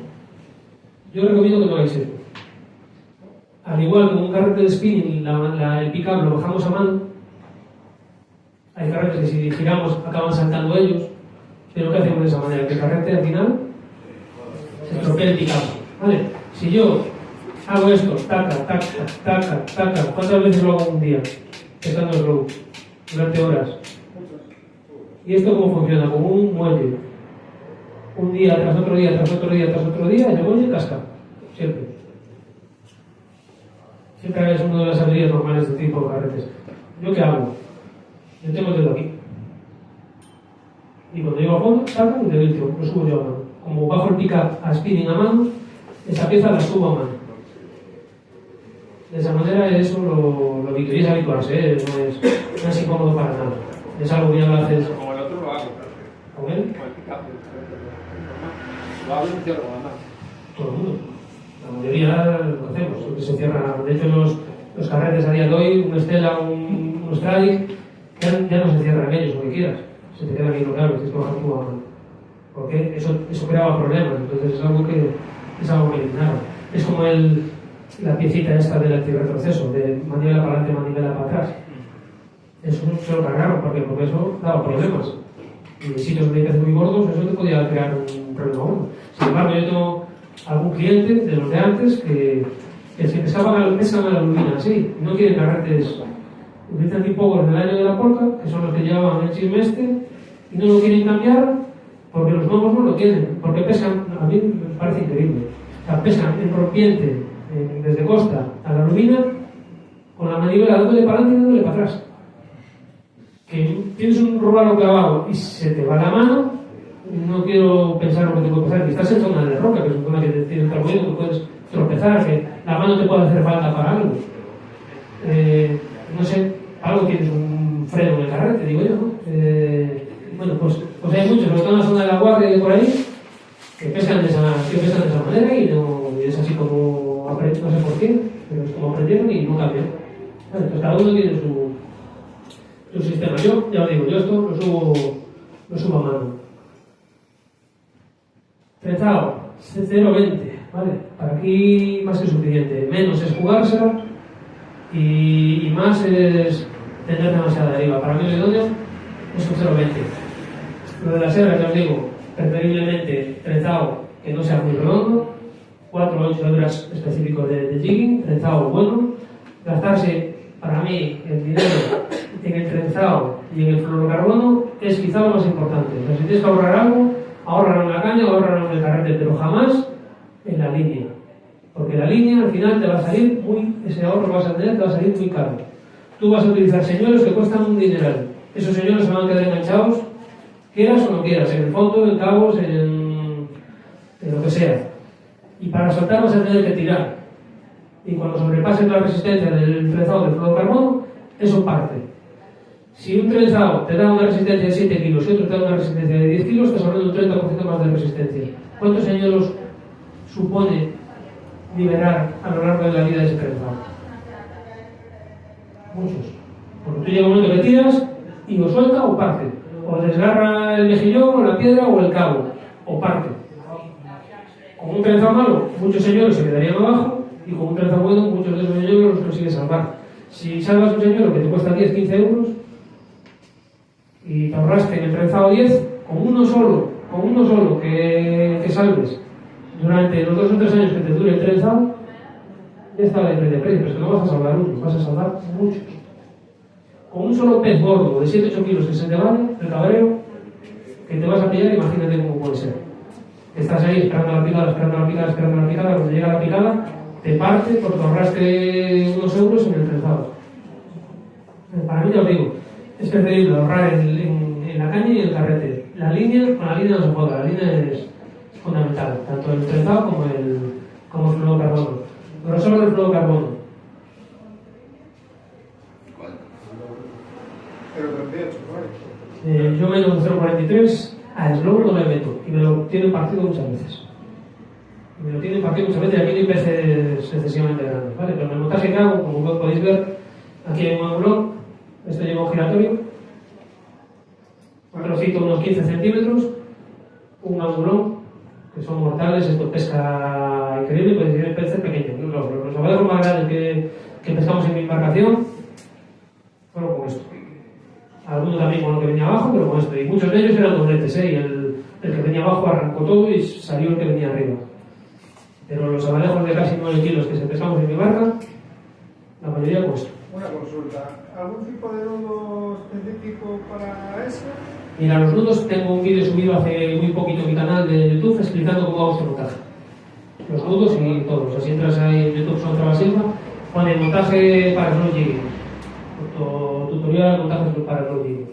Yo recomiendo que no hagáis eso. Al igual que un carrete de spinning, el pick-up lo bajamos a mano. Hay carretes que si giramos acaban saltando ellos. Pero ¿qué hacemos de esa manera? Que el carrete al final se estropea el pick-up. ¿Vale? Si yo hago esto, taca, ¿cuántas veces lo hago un día? Pescando slow, durante horas. ¿Y esto cómo funciona? Como un muelle. Un día tras otro día, tras otro día, tras otro día, el muelle casca. Siempre. Siempre es una de las habilidades normales de este tipo de carretes. ¿Yo qué hago? Yo tengo el dedo aquí. Y cuando llego a fondo, saco y le doy el tiro, lo subo yo a mano. Como bajo el pick-up a spinning a mano, esa pieza la subo a mano. De esa manera eso lo habitual, y es habituarse, no es incómodo para nada. Es algo que ya lo haces. Como el otro lo hago. ¿Con él? Con el pick-up. Lo hago y me cierro con la mano. Todo el mundo. La mayoría lo hacemos, porque se cierra. De hecho, los carretes a día de hoy, un Stella, un Strike, ya no se cierran aquellos, lo que quieras. Se te queda aquí bloqueado, tienes que bajar tu mano. Porque eso creaba problemas, entonces es algo que eliminaron. Es como la piecita esta del antirretroceso, de manivela para adelante, manivela para atrás. Eso se lo cargaron, porque eso daba problemas. Y en sitios donde hay peces muy gordos, eso te podía crear un problema bueno. Sin embargo, yo tengo algún cliente de los de antes que se pescan a la lubina, sí, no quieren carretes. Utilizan tipogos del año de la polca, que son los que llevaban el chisme y no lo quieren cambiar porque los nuevos no lo tienen, porque pescan, a mí me parece increíble, o sea, pescan en rompiente desde costa a la lubina con la manivela dándole para adelante y dándole para atrás. Que tienes un robalo clavado y se te va la mano, no quiero pensar lo que te puede pasar, que estás en zona de roca, que es una zona que tiene un trabuelo, que puedes tropezar, que la mano te puede hacer falta para algo. No sé, algo tienes un freno en el carrete, digo yo, ¿no? Bueno, pues hay muchos, sobre todo en la zona de la Guardia y de por ahí, que pescan de esa manera y no es así como aprenden, no sé por qué, pero es como aprendieron y no cambian. Vale, pues cada uno tiene su sistema. Yo, ya os digo, yo esto lo subo a mano. Trenzado, 0,20, ¿vale? Para aquí más que suficiente. Menos es jugársela y más es tener demasiada deriva. Para mí, el idóneo es un 0,20. Lo de las hebras, ya os digo, preferiblemente trenzado que no sea muy redondo, 4 o 8 hebras específicos de jigging, trenzado bueno, gastarse para mí el dinero en el trenzado y en el fluorocarbono es quizá lo más importante. O sea, si tienes que ahorrar algo, ahórralo en la caña, ahórralo en el carrete, pero jamás en la línea. Porque la línea al final te va a salir ese ahorro que vas a tener te va a salir muy caro. Tú vas a utilizar señuelos que cuestan un dineral. Esos señuelos se van a quedar enganchados, quieras o no quieras, en el fondo, en cabos, en lo que sea. Y para soltar vas a tener que tirar. Y cuando sobrepases la resistencia del trenzado del fluorocarbono, eso parte. Si un trenzado te da una resistencia de 7 kilos y otro te da una resistencia de 10 kilos, estás hablando de un 30% más de resistencia. ¿Cuántos señuelos supone liberar a lo largo de la vida de ese trenzado? Muchos. Porque tú llega un momento que tiras y o suelta o parte. O desgarra el mejillón, o la piedra, o el cabo. O parte. Con un trenzado malo, muchos señuelos se quedarían abajo, y con un trenzado bueno, muchos de esos señuelos los consigues salvar. Si salvas un señuelo que te cuesta 10-15 euros y te ahorraste en el trenzado 10, con uno solo que salves durante los 2 o 3 años que te dure el trenzado, ya está la diferencia de precio, pero es que no vas a salvar uno, vas a salvar muchos. Con un solo pez gordo de 7-8 kilos que se te vaya, el cabreo que te vas a pillar, imagínate cómo puede ser. Estás ahí esperando la picada, cuando llega la picada, te parte porque ahorraste unos euros en el trenzado. Para mí, ya os digo, es preferible ahorrar en la caña y en el carrete. Con la línea no se juega, la línea es fundamental, tanto el trenzado como el fluorocarbono. Grosor del fluorocarbono. 0,38, ¿vale? Yo menos de 0,43 a slow no me meto y me lo tienen partido muchas veces. Y aquí no hay peces excesivamente grandes, ¿vale? Pero en el montaje que hago, como podéis ver, aquí hay un angulón, esto lleva un giratorio, un trocito unos 15 centímetros, un angulón, que son mortales, esto pesca increíble, podéis decir peces pequeños. Los abadejos más grandes que pescamos en mi embarcación fueron con esto. Algunos también con lo que venía abajo, pero con esto. Y muchos de ellos eran dobletes, y el que venía abajo arrancó todo y salió el que venía arriba. Pero los abadejos de casi 9 kilos que se pescamos en mi barca, la mayoría con esto. Una consulta. ¿Algún tipo de nudo específico para eso? Mira, los nudos, tengo un vídeo subido hace muy poquito en mi canal de YouTube explicando cómo hago este montaje. Los nudos y todos. O sea, si entras ahí en YouTube, son Trabasilva, pone montaje para slow jigging. Tutorial montaje para slow jigging.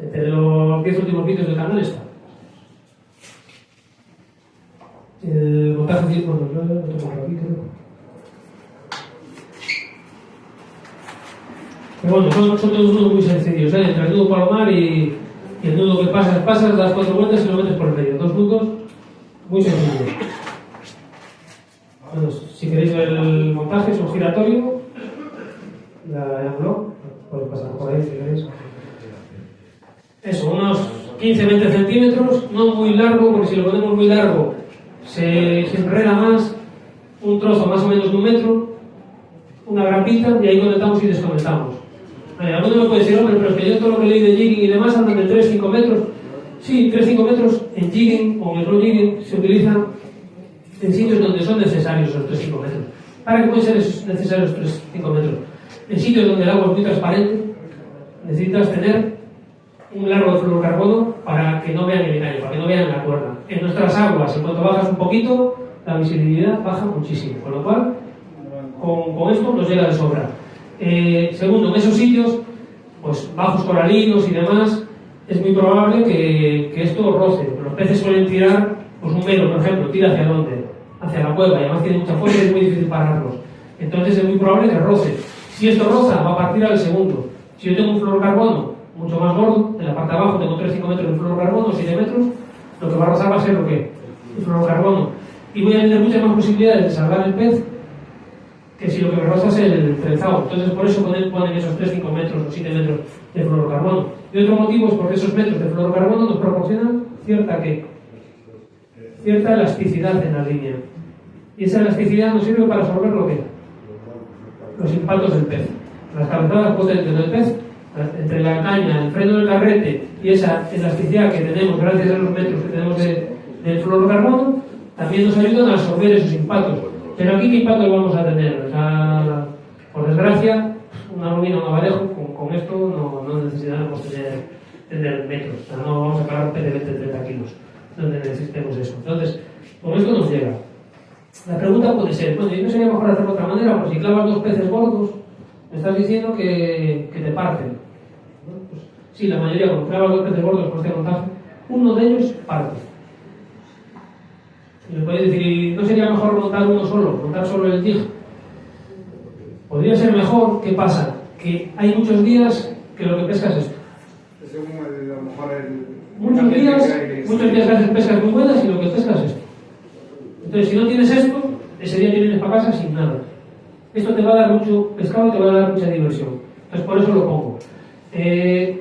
Entre los 10 últimos vídeos del canal está. El montaje, bueno, yo lo tengo por aquí, creo. Pero bueno, son todos nudos muy sencillos, ¿eh? Entre el nudo palomar y el nudo que pasas, das 4 vueltas y lo metes por el medio. 2 nudos muy sencillos. Bueno, si queréis ver el montaje, es un giratorio. La ángulo, podéis pasar por ahí si queréis. Eso, unos 15-20 centímetros, no muy largo, porque si lo ponemos muy largo se enreda más. Un trozo más o menos de 1 metro, una grapita, y ahí conectamos y desconectamos. Alguno me puede decir, hombre, pero es que yo todo lo que leí de jigging y demás andan de 3-5 metros. Sí, 3-5 metros en jigging o en slow jigging se utilizan en sitios donde son necesarios esos 3-5 metros. ¿Para qué pueden ser necesarios 3-5 metros? En sitios donde el agua es muy transparente, necesitas tener un largo de fluorocarbono para que no vean el engaño, para que no vean la cuerda. En nuestras aguas, en cuanto bajas un poquito, la visibilidad baja muchísimo, con lo cual con esto nos llega de sobra. Segundo, en esos sitios, pues bajos coralinos y demás, es muy probable que esto roce. Los peces suelen tirar, pues un mero, por ejemplo, tira hacia dónde, hacia la cueva, y además tiene mucha fuerza y es muy difícil pararlos. Entonces es muy probable que roce. Si esto roza, va a partir al segundo. Si yo tengo un fluorocarbono mucho más gordo, en la parte de abajo tengo 3-5 metros de fluorocarbono, 7 metros, lo que va a rozar va a ser lo que el fluorocarbono. Y voy a tener muchas más posibilidades de salvar el pez que si lo que me roza es el trenzado. Entonces por eso ponen esos 3-5 metros o 7 metros de fluorocarbono. Y otro motivo es porque esos metros de fluorocarbono nos proporcionan cierta elasticidad en la línea. Y esa elasticidad nos sirve para absorber lo que los impactos del pez. Las cabezadas potentes del pez, entre la caña, el freno del carrete y esa elasticidad que tenemos gracias a los metros que tenemos del fluorocarbono, también nos ayudan a absorber esos impactos. Pero aquí, ¿qué impactos vamos a tener? O sea, por desgracia, una lubina, un abadejo, con esto no necesitamos tener metros. O sea, no vamos a pagar un pez de 20-30 kilos donde necesitemos eso. Entonces, con esto nos llega. La pregunta puede ser, bueno, ¿y no sería mejor hacerlo de otra manera? Pues si clavas 2 peces gordos, me estás diciendo que te parten. Bueno, pues, sí, la mayoría, cuando clavas 2 peces gordos con este montaje, uno de ellos parte. Y me podéis decir, ¿no sería mejor montar uno solo, montar solo el jig? Podría ser mejor. ¿Qué pasa? Que hay muchos días que lo que pescas es esto. Según a lo mejor Muchos días que haces pescas muy buenas y lo que pescas es esto. Entonces, si no tienes esto, ese día te vienes para casa sin nada. Esto te va a dar mucho pescado y te va a dar mucha diversión. Entonces, por eso lo pongo.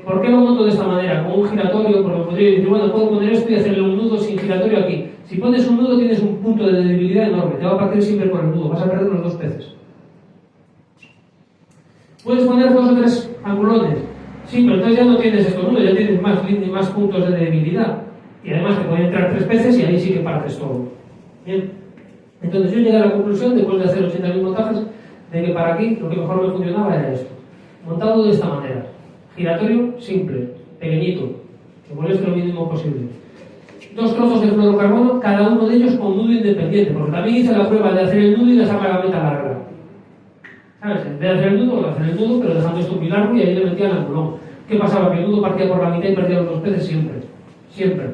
¿Por qué lo monto de esta manera? Con un giratorio, porque podría decir, bueno, puedo poner esto y hacerle un nudo sin giratorio aquí. Si pones un nudo, tienes un punto de debilidad enorme. Te va a partir siempre por el nudo. Vas a perder los 2 peces. Puedes poner 2 o 3 angulones. Sí, pero entonces ya no tienes estos nudos, ya tienes más puntos de debilidad. Y además te pueden entrar 3 peces y ahí sí que partes todo. Bien. Entonces yo llegué a la conclusión, después de hacer 80.000 montajes, de que para aquí lo que mejor me funcionaba era esto. Montado de esta manera. Giratorio simple, pequeñito, que moleste lo mínimo posible. 2 trozos de fluorocarbono, cada uno de ellos con nudo independiente, porque también hice la prueba de hacer el nudo y dejar la gaveta larga. ¿Sabes? En vez de hacer el nudo, pero dejando esto muy largo y ahí le metía el angulón. ¿Qué pasaba? Que el nudo partía por la mitad y perdía los 2 peces siempre. Siempre.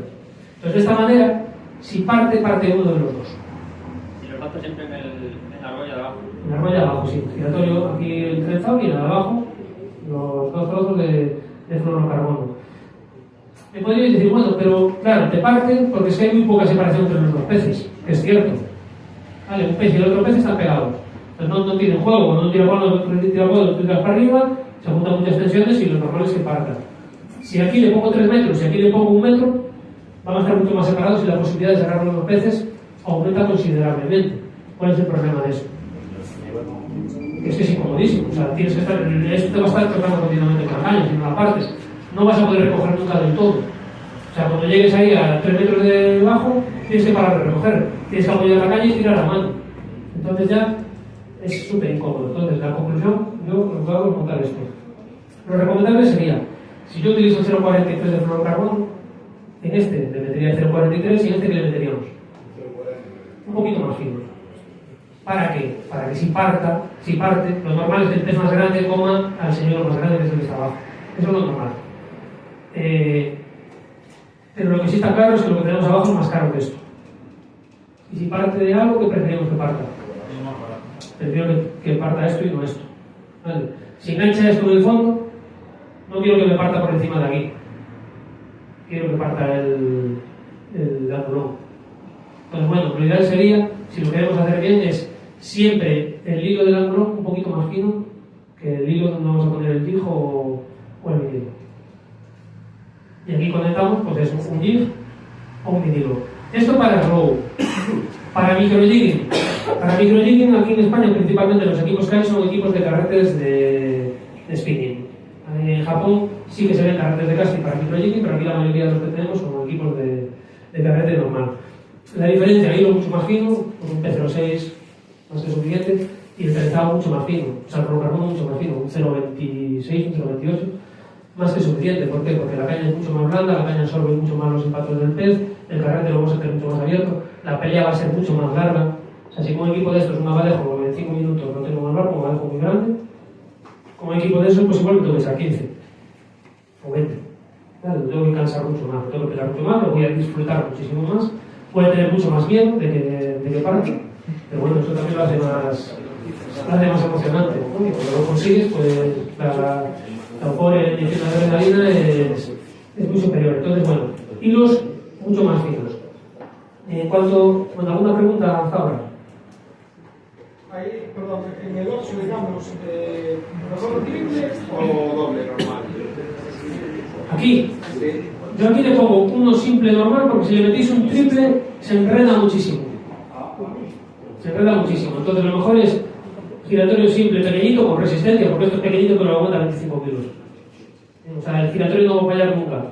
Entonces de esta manera, si parte uno de los dos. Y lo falta siempre en la argolla de abajo. En la argolla de abajo, sí. Giratorio aquí el trenzado y en la de abajo los 2 trozos de fluorocarbono. Me podríais decir, bueno, pero claro, te parten porque es que hay muy poca separación entre los 2 peces, que es cierto. Vale, un pez y el otro pez están pegados. Entonces no tienen juego, cuando uno tira por el otro tira por el otro tiras para arriba, se juntan muchas tensiones y lo normal es que partan. Si aquí le pongo 3 metros y aquí le pongo 1 metro, van a estar mucho más separados y la posibilidad de sacar los 2 peces aumenta considerablemente. ¿Cuál es el problema de eso? Es que es incomodísimo. O sea, tienes que estar, esto te va a estar tocando continuamente con la caña, si no la partes. No vas a poder recoger nunca del todo. O sea, cuando llegues ahí a 3 metros de bajo, tienes que parar de recoger. Tienes que apoyar la caña y tirar a mano. Entonces ya es súper incómodo. Entonces, la conclusión, yo lo que hago es montar esto. Lo recomendable sería, si yo utilizo 0,43 de fluorocarbono, en este le metería 0,43 y en este que le meteríamos un poquito más fino. ¿Para qué? Para que si parte, lo normal es que el pez más grande coma al señuelo más grande que es el que está abajo. Eso es lo normal. Pero lo que sí está claro es que lo que tenemos abajo es más caro que esto. Y si parte de algo, ¿qué preferimos que parta? Prefiero que parta esto y no esto. ¿Vale? Si engancha esto en el fondo, no quiero que me parta por encima de aquí. Quiero que parta el angulón. Entonces, bueno, lo ideal sería, si lo queremos hacer bien, es siempre el hilo del angulón un poquito más fino que el hilo donde vamos a poner el jig o el vinilo. Y aquí conectamos, pues es un jig o un vinilo. Esto para el row. Para microjigging. Para microjigging aquí en España principalmente los equipos que hay son equipos de carretes de spinning. En Japón sí que se ven carretes de casting para microjigging, pero aquí la mayoría de los que tenemos son equipos de carrete normal. La diferencia, hilo mucho más fino, con un P06 más que suficiente, y el trenzado mucho más fino, o sea, el fluorocarbono mucho más fino, un 0,26, un 0,28, más que suficiente. ¿Por qué? Porque la caña es mucho más blanda, la caña absorbe mucho más los impactos del pez, el carrete lo vamos a tener mucho más abierto, la pelea va a ser mucho más larga. O sea, si con un equipo de estos, un abalejo en 5 minutos no tengo más largo, un abalejo muy grande, con un equipo de esos, pues igual me tengo que echar 15 o 20. Claro, me tengo que cansar mucho más, me tengo que pelear mucho más, lo voy a disfrutar muchísimo más. Puede tener mucho más miedo de que parte, pero bueno, eso también lo hace más emocionante, ¿no? Y cuando lo consigues, pues la euforia y la adrenalina es muy superior. Entonces, bueno, hilos mucho más finos. ¿Alguna pregunta hasta ahora? Ahí, perdón, en el 8, digamos, ¿mejor triple o doble normal? Aquí. Sí. Yo aquí le pongo uno simple normal porque si le metís un triple se enreda muchísimo. Se enreda muchísimo. Entonces lo mejor es giratorio simple, pequeñito, con resistencia, porque esto es pequeñito pero aguanta 25 kilos. O sea, el giratorio no va a fallar nunca.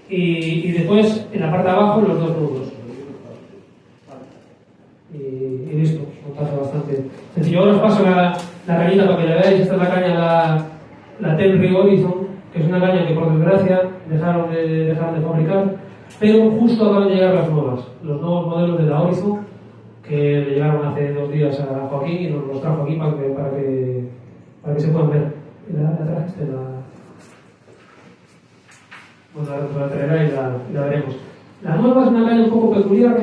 Y después, en la parte de abajo, los 2 nudos. Y listo, montaje bastante sencillo. Ahora os paso la cañita para que la veáis. Esta es la caña, la Tenri Horizon, que es una caña que por desgracia dejaron de fabricar, pero justo acaban de llegar las nuevas, los nuevos modelos de la Horizon, que le llegaron hace 2 días a Joaquín y nos los trajo aquí para que se puedan ver. La trajiste, bueno, la traerá y la veremos. La nueva es una caña un poco peculiar,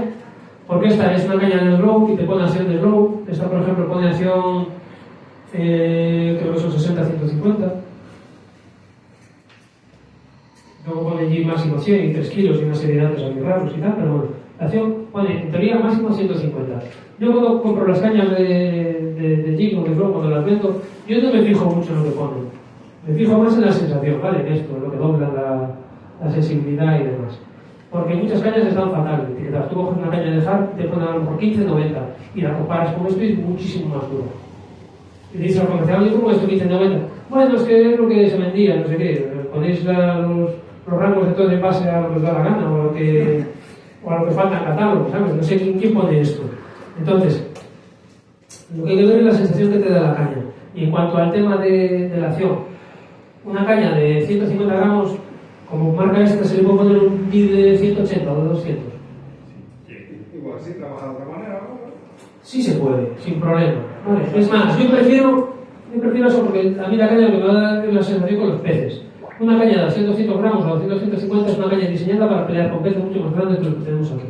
porque esta es una caña de slow y te pone acción de slow. Esta, por ejemplo, pone acción, creo que son 60-150. Luego pone G máximo 100 y 3 kilos y una serie de datos aquí raros y tal, pero bueno, la acción pone en teoría máximo 150. Yo cuando compro las cañas de G o de Flow, cuando las vendo, yo no me fijo mucho en lo que ponen. Me fijo más en la sensación, ¿vale? En esto, en lo que dobla la sensibilidad y demás. Porque muchas cañas están fatales. Tú coges una caña de hard y te ponen a lo mejor 15-90 y la comparas con esto y es muchísimo más duro. Y dices al comercial, ¿y cómo esto 15-90? Bueno, es que es lo que se vendía, no sé qué. Ponéis los rangos de todo en base a lo que os da la gana o a lo que falta en catálogo, ¿sabes? No sé quién pone esto. Entonces, lo que hay que ver es la sensación que te da la caña. Y en cuanto al tema de la acción, una caña de 150 gramos, como marca esta, se le puede poner un jig de 180 o de 200. Igual sí, trabaja de otra manera, ¿no? Sí se puede, sin problema. Vale. Es más, yo prefiero eso porque a mí la caña lo que me va a dar es la sensación con los peces. Una caña de 200 gramos o 250 es una caña diseñada para pelear con peces mucho más grandes que los que tenemos aquí.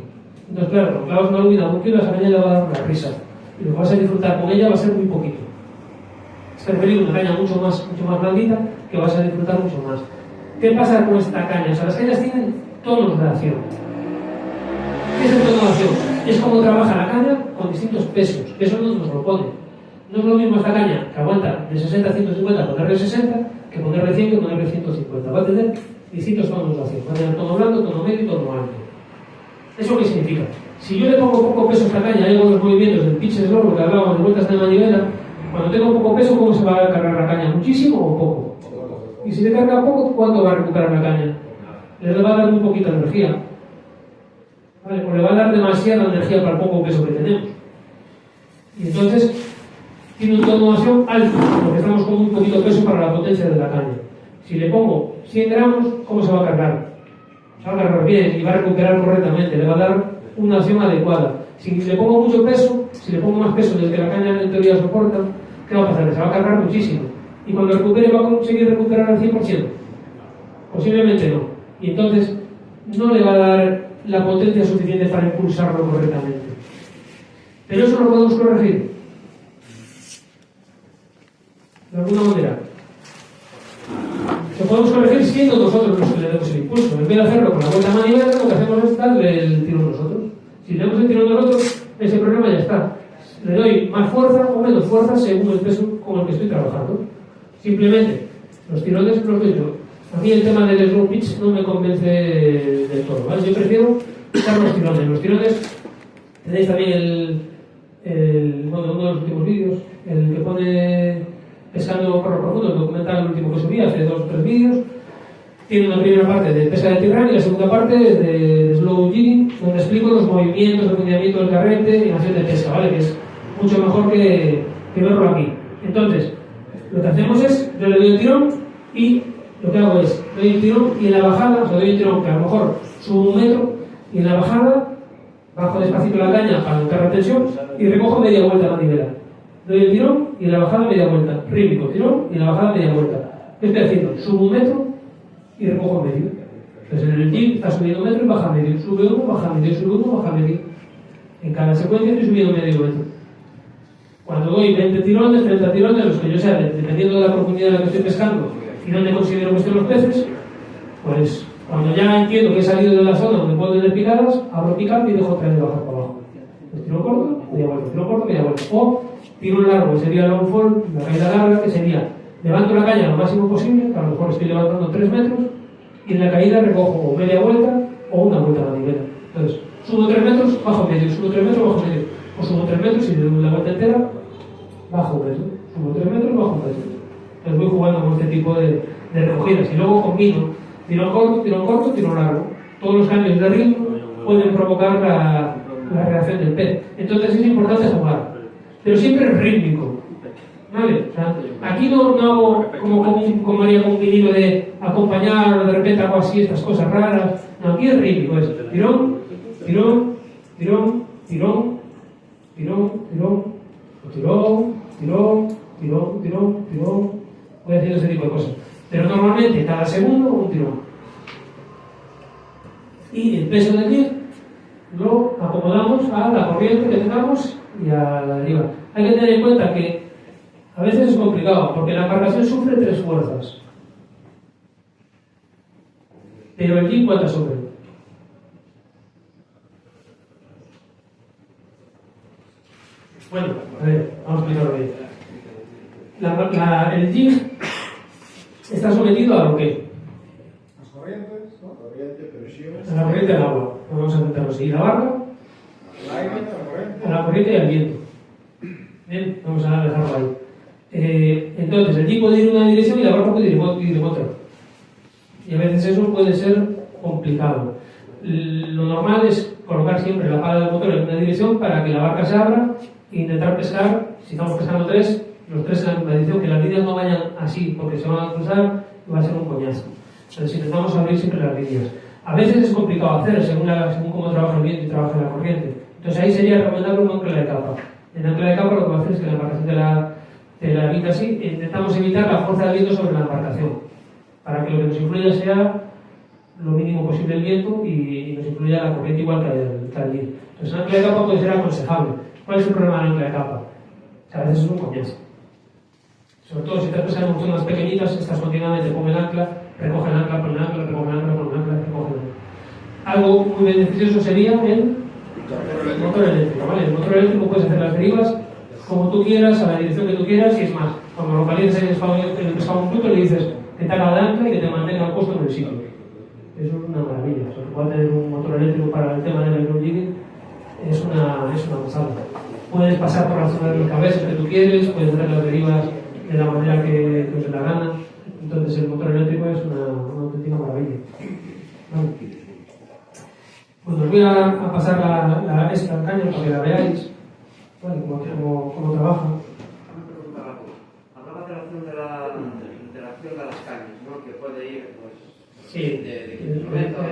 Entonces, claro, con clavos no olvida un kilo, esa caña le va a dar una risa. Y lo que vas a disfrutar con ella va a ser muy poquito. Es preferible una caña mucho más blandita que vas a disfrutar mucho más. ¿Qué pasa con esta caña? O sea, las cañas tienen tonos de acción. ¿Qué es el tono de acción? Es como trabaja la caña con distintos pesos. Eso no nos lo pone. No es lo mismo esta caña que aguanta de 60 a 150 ponerle 60 que ponerle 100 que ponerle 150. Va a tener distintos tonos de acción. Va a tener tono blando, tono medio y tono alto. ¿Eso qué significa? Si yo le pongo poco peso a esta caña, hay algunos movimientos del pitch slow, lo que hablábamos de vueltas de manivela, cuando tengo poco peso, ¿cómo se va a cargar la caña? ¿Muchísimo o poco? Y si le carga poco, ¿cuánto va a recuperar la caña? Le va a dar muy poquita energía. ¿Vale? O le va a dar demasiada energía para el poco peso que tenemos. Y entonces tiene un tono de acción alto, porque estamos con muy poquito peso para la potencia de la caña. Si le pongo 100 gramos, ¿cómo se va a cargar? Se va a cargar bien y va a recuperar correctamente, le va a dar una acción adecuada. Si le pongo mucho peso, si le pongo más peso del que la caña en teoría soporta, ¿qué va a pasar? Se va a cargar muchísimo. Y cuando recupere, ¿va a conseguir recuperar al 100%? Posiblemente no. Y entonces no le va a dar la potencia suficiente para impulsarlo correctamente. Pero eso lo podemos corregir de alguna manera. Lo podemos corregir siendo nosotros los que le demos el impulso. En vez de hacerlo con la vuelta manivela, lo que hacemos es darle el tirón nosotros. Si le damos el tirón nosotros, ese problema ya está. Le doy más fuerza o menos fuerza según el peso con el que estoy trabajando. Simplemente, los tirones los doy yo. A mí el tema del slow pitch no me convence del todo, ¿vale? Yo prefiero quitar los tirones. Los tirones, tenéis también bueno, uno de los últimos vídeos, el que pone Pescando Corro Profundo, el documental el último que subí hace 2 o 3 vídeos. Tiene una primera parte de pesca de Tirrán y la segunda parte de slow jigging, donde explico los movimientos, el funcionamiento del carrete y acción de pesca, ¿vale? Que es mucho mejor que verlo aquí. Entonces, lo que hacemos es, yo le doy el tirón y lo que hago es, doy el tirón y en la bajada, o sea, doy el tirón que a lo mejor subo 1 metro y en la bajada bajo despacito la caña para aumentar la tensión y recojo media vuelta a manivela. Doy el tirón y en la bajada media vuelta. Rítmico, tirón y en la bajada media vuelta. ¿Qué estoy haciendo? Subo 1 metro y recojo medio. Entonces en el jig está subiendo 1 metro y baja medio. Sube 1, baja medio, sube 1, baja medio. En cada secuencia estoy subiendo medio metro. Cuando doy 20 tirones, 30 tirones, los que yo sea, dependiendo de la profundidad en la que estoy pescando y dónde considero que estén los peces, pues cuando ya entiendo que he salido de la zona donde puedo tener picadas, abro picado y dejo otra vez bajar para abajo. Pues tiro corto, media vuelta, tiro corto, media vuelta. O tiro largo, que sería long fall, la caída larga, que sería levanto la caña lo máximo posible, que a lo mejor estoy levantando 3 metros, y en la caída recojo o media vuelta o una vuelta a manivela. Entonces, subo 3 metros, bajo medio, subo 3 metros, bajo medio. O subo 3 metros y le doy la vuelta entera, bajo metro. Subo 3 metros, bajo metro. Entonces voy jugando con este tipo de recogidas. Y luego combino tirón corto, tirón largo. Todos los cambios de ritmo pueden provocar la reacción del pez. Entonces es importante jugar. Pero siempre es rítmico. ¿Vale? O sea, aquí no hago como haría con un vinilo de acompañar o de repente hago así estas cosas raras. No, aquí es rítmico. Es tirón, tirón, tirón, tirón, tirón, tirón, tirón, tirón, tirón, tirón, tirón. Voy haciendo ese tipo de cosas. Pero normalmente cada segundo un tirón. Y el peso del jig lo acomodamos a la corriente que tengamos y a la deriva. Hay que tener en cuenta que a veces es complicado porque la embarcación sufre 3 fuerzas. Pero el jig, ¿cuántas sufre? Bueno, a ver, vamos a explicarlo bien. El jig está sometido a lo que? Las corrientes, ¿no? Corriente, presión. A la corriente del agua. Vamos a intentarlo seguir la barra, Al aire, la corriente. a la corriente y al viento. Bien, vamos a dejarlo ahí. Entonces, el jig puede ir en una dirección y la barra puede ir en otra. Y a veces eso puede ser complicado. lo normal es colocar siempre la pala del motor en una dirección para que la barca se abra e intentar pescar, si estamos pescando tres, los tres en la misma dirección, que las líneas no vayan así, porque se van a cruzar y va a ser un coñazo. Entonces intentamos abrir siempre las líneas. A veces es complicado hacer, según cómo trabaja el viento y trabaja la corriente. Entonces ahí sería recomendable un ancla de capa. En ancla de capa lo que va a hacer es que la embarcación te la evita así, e intentamos evitar la fuerza del viento sobre la embarcación, para que lo que nos influya sea lo mínimo posible el viento y nos influya la corriente igual que al viento. Entonces el ancla de capa puede ser aconsejable. ¿Cuál es el problema del ancla de capa? A veces es un coñazo. Sobre todo si te pesas en funciones más pequeñitas, estás continuamente, pon el ancla, recoge el ancla, pon el ancla, recoge el ancla, pon el ancla, recoge el ancla. Algo muy beneficioso sería el motor eléctrico, ¿vale? El motor eléctrico puedes hacer las derivas como tú quieras, a la dirección que tú quieras, y es más, cuando localices en el pescado un punto le dices que te haga de ancla y que te mantenga puesto en el sitio. Eso es una maravilla. O sea, igual tener un motor eléctrico para el tema del aerojigging es una gozada. Puedes pasar por la zona de los cabezas que tú quieres, puedes hacer las derivas de la manera que te la gana. Entonces el motor eléctrico es una auténtica maravilla. Vale. Pues os voy a pasar esta caña para que la veáis, ¿vale? Cómo trabaja. Hablaba de la acción de las cañas, ¿no? Que puede ir, pues, Sí, de 15 metros.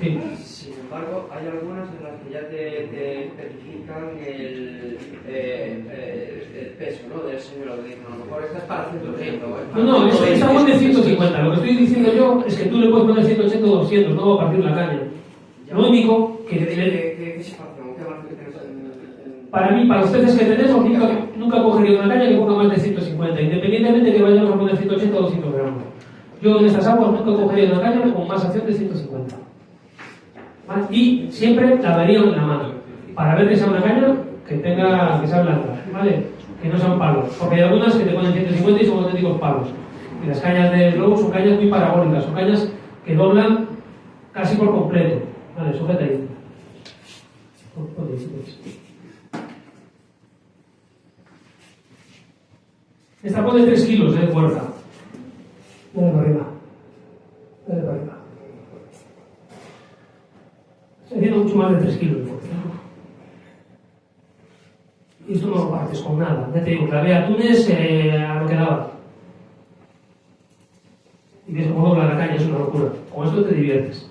Sí. Sin embargo, hay algunas en las que ya te especifican el peso, ¿no? Del señor. A lo mejor esta es para 130. No, estamos de 150. Lo que estoy diciendo yo es que tú le puedes poner 180 o 200, no va a partir la caña. Lo único que... ¿Qué situación? ¿Qué margen tienes Para mí, para los peces que tenemos, nunca cogería una caña que ponga más de 150, independientemente de que vayamos a poner 180 o 200 gramos. Yo en estas aguas nunca cogería una caña con más acción de 150. ¿Vale? Y siempre la daría en la mano, para ver que sea una caña que sea blanca, ¿vale? Que no sean palos, porque hay algunas que te ponen 150 y son auténticos palos. Y las cañas de globo son cañas muy parabólicas, son cañas que doblan casi por completo. Vale, sujeta ahí. Esta pone 3 kilos de fuerza. Dale para arriba. Dale para arriba. Se tiene mucho más de 3 kilos de fuerza. Y esto no lo partes con nada. Ya te digo, clavé atunes a lo que daba. Y ves cómo dobla la caña, es una locura. Con esto te diviertes.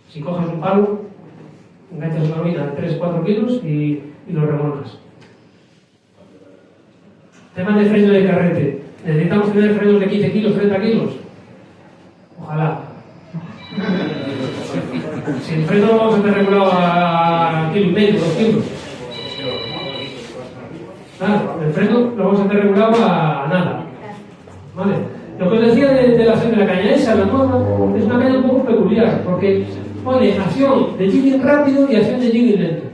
Si coges un palo, enganchas una ruina de 3-4 kilos y lo remolcas. Tema de freno de carrete. ¿Necesitamos tener frenos de 15 kilos, 30 kilos? Ojalá. Si el freno lo vamos a tener regulado a 1,5 kilos, 2 kilos. Claro, el freno lo vamos a tener regulado a nada. ¿Vale? Lo que os decía de la acción de la caña esa, la nueva, es una caña un poco peculiar, porque pone acción de jigging rápido y acción de jigging lento.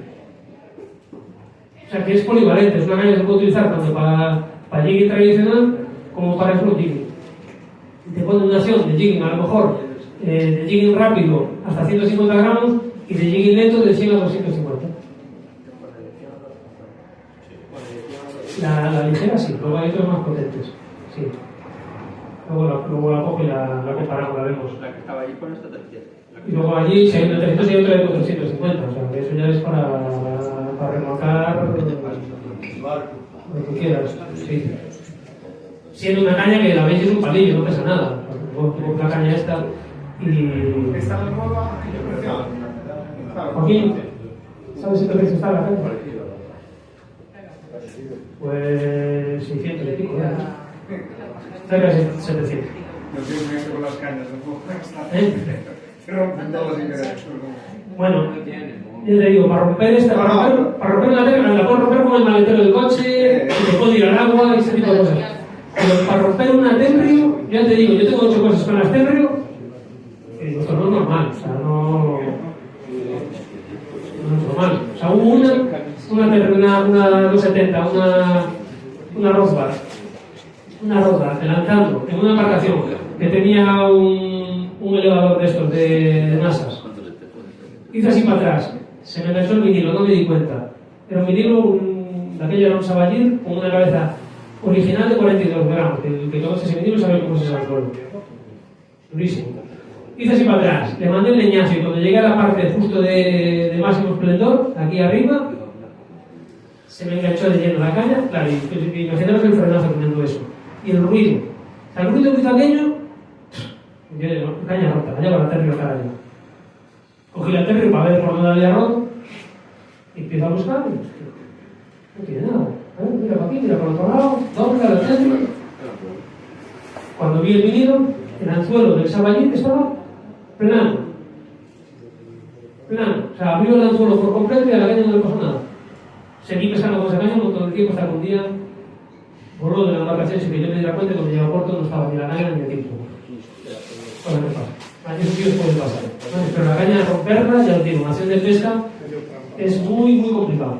O sea que es polivalente, es una caña que se puede utilizar tanto para jigging tradicional como para slow jigging. Te pone una acción de jigging a lo mejor de jigging rápido hasta 150 gramos y de jigging lento de 100 a 250. La ligera sí, luego hay otros más potentes. Sí. Luego la cojo y la comparamos, la vemos. La que estaba allí con esta tercera. Y luego allí, si hay una 300 y hay otra de 450, o sea que eso ya es para remolcar lo que quieras. Sí. Siendo una caña que la veis es un palillo, no pesa nada. Tengo la caña esta y... ¿Esta es nueva? Joaquín, ¿sabes si qué precio está la caña? Pues 600 y pico, ¿verdad? Cerca de 700. Yo estoy uniendo con las cañas, no puedo estar. Se rompen todos sin querer. Bueno, yo te digo, para romper la tela, la puedes romper con el maletero del coche, y te puede ir al agua y ese tipo de cosas. Pero para romper una Tenryu, ya te digo, yo tengo 8 cosas con las Tenryu, y digo, esto no es normal, o sea, no es normal. O sea, hubo una Tenryu, una 270, una Rothbard, lanzando en una embarcación que tenía un elevador de estos, de masas. Hice así para atrás, se me enganchó el vinilo, no me di cuenta. Era un vinilo, de aquello era un Saballir con una cabeza original de 42 gramos, que conoce ese vinilo sabe cómo se saltó. Durísimo. hice así para atrás, le mandé el leñazo y cuando llegué a la parte justo de máximo esplendor, aquí arriba, se me enganchó de lleno la caña, claro, y imaginaros el frenazo teniendo eso. Y el ruido. O sea, el ruido muy pequeño, caña rota, caña para la terrio cada día. Cogí la terrio para ver por dónde había roto, y empiezo a buscar, y no tiene nada. Mira para aquí, mira para el otro lado, dobla la terrio. Cuando vi el vinilo, el anzuelo del saballín estaba plano. Plano. O sea, abrió el anzuelo por completo y a la caña no le pasó nada. Seguí pescando con esa caña un montón de tiempo hasta que un día voló de la embarcación sin que yo me diera cuenta que cuando llegué a puerto no estaba ni la caña ni el tiempo. Bueno, ¿qué pasa? A esos tíos pueden pasar. ¿Vale? Pero la caña romperla, ya lo tiene, una acción de pesca es muy complicado.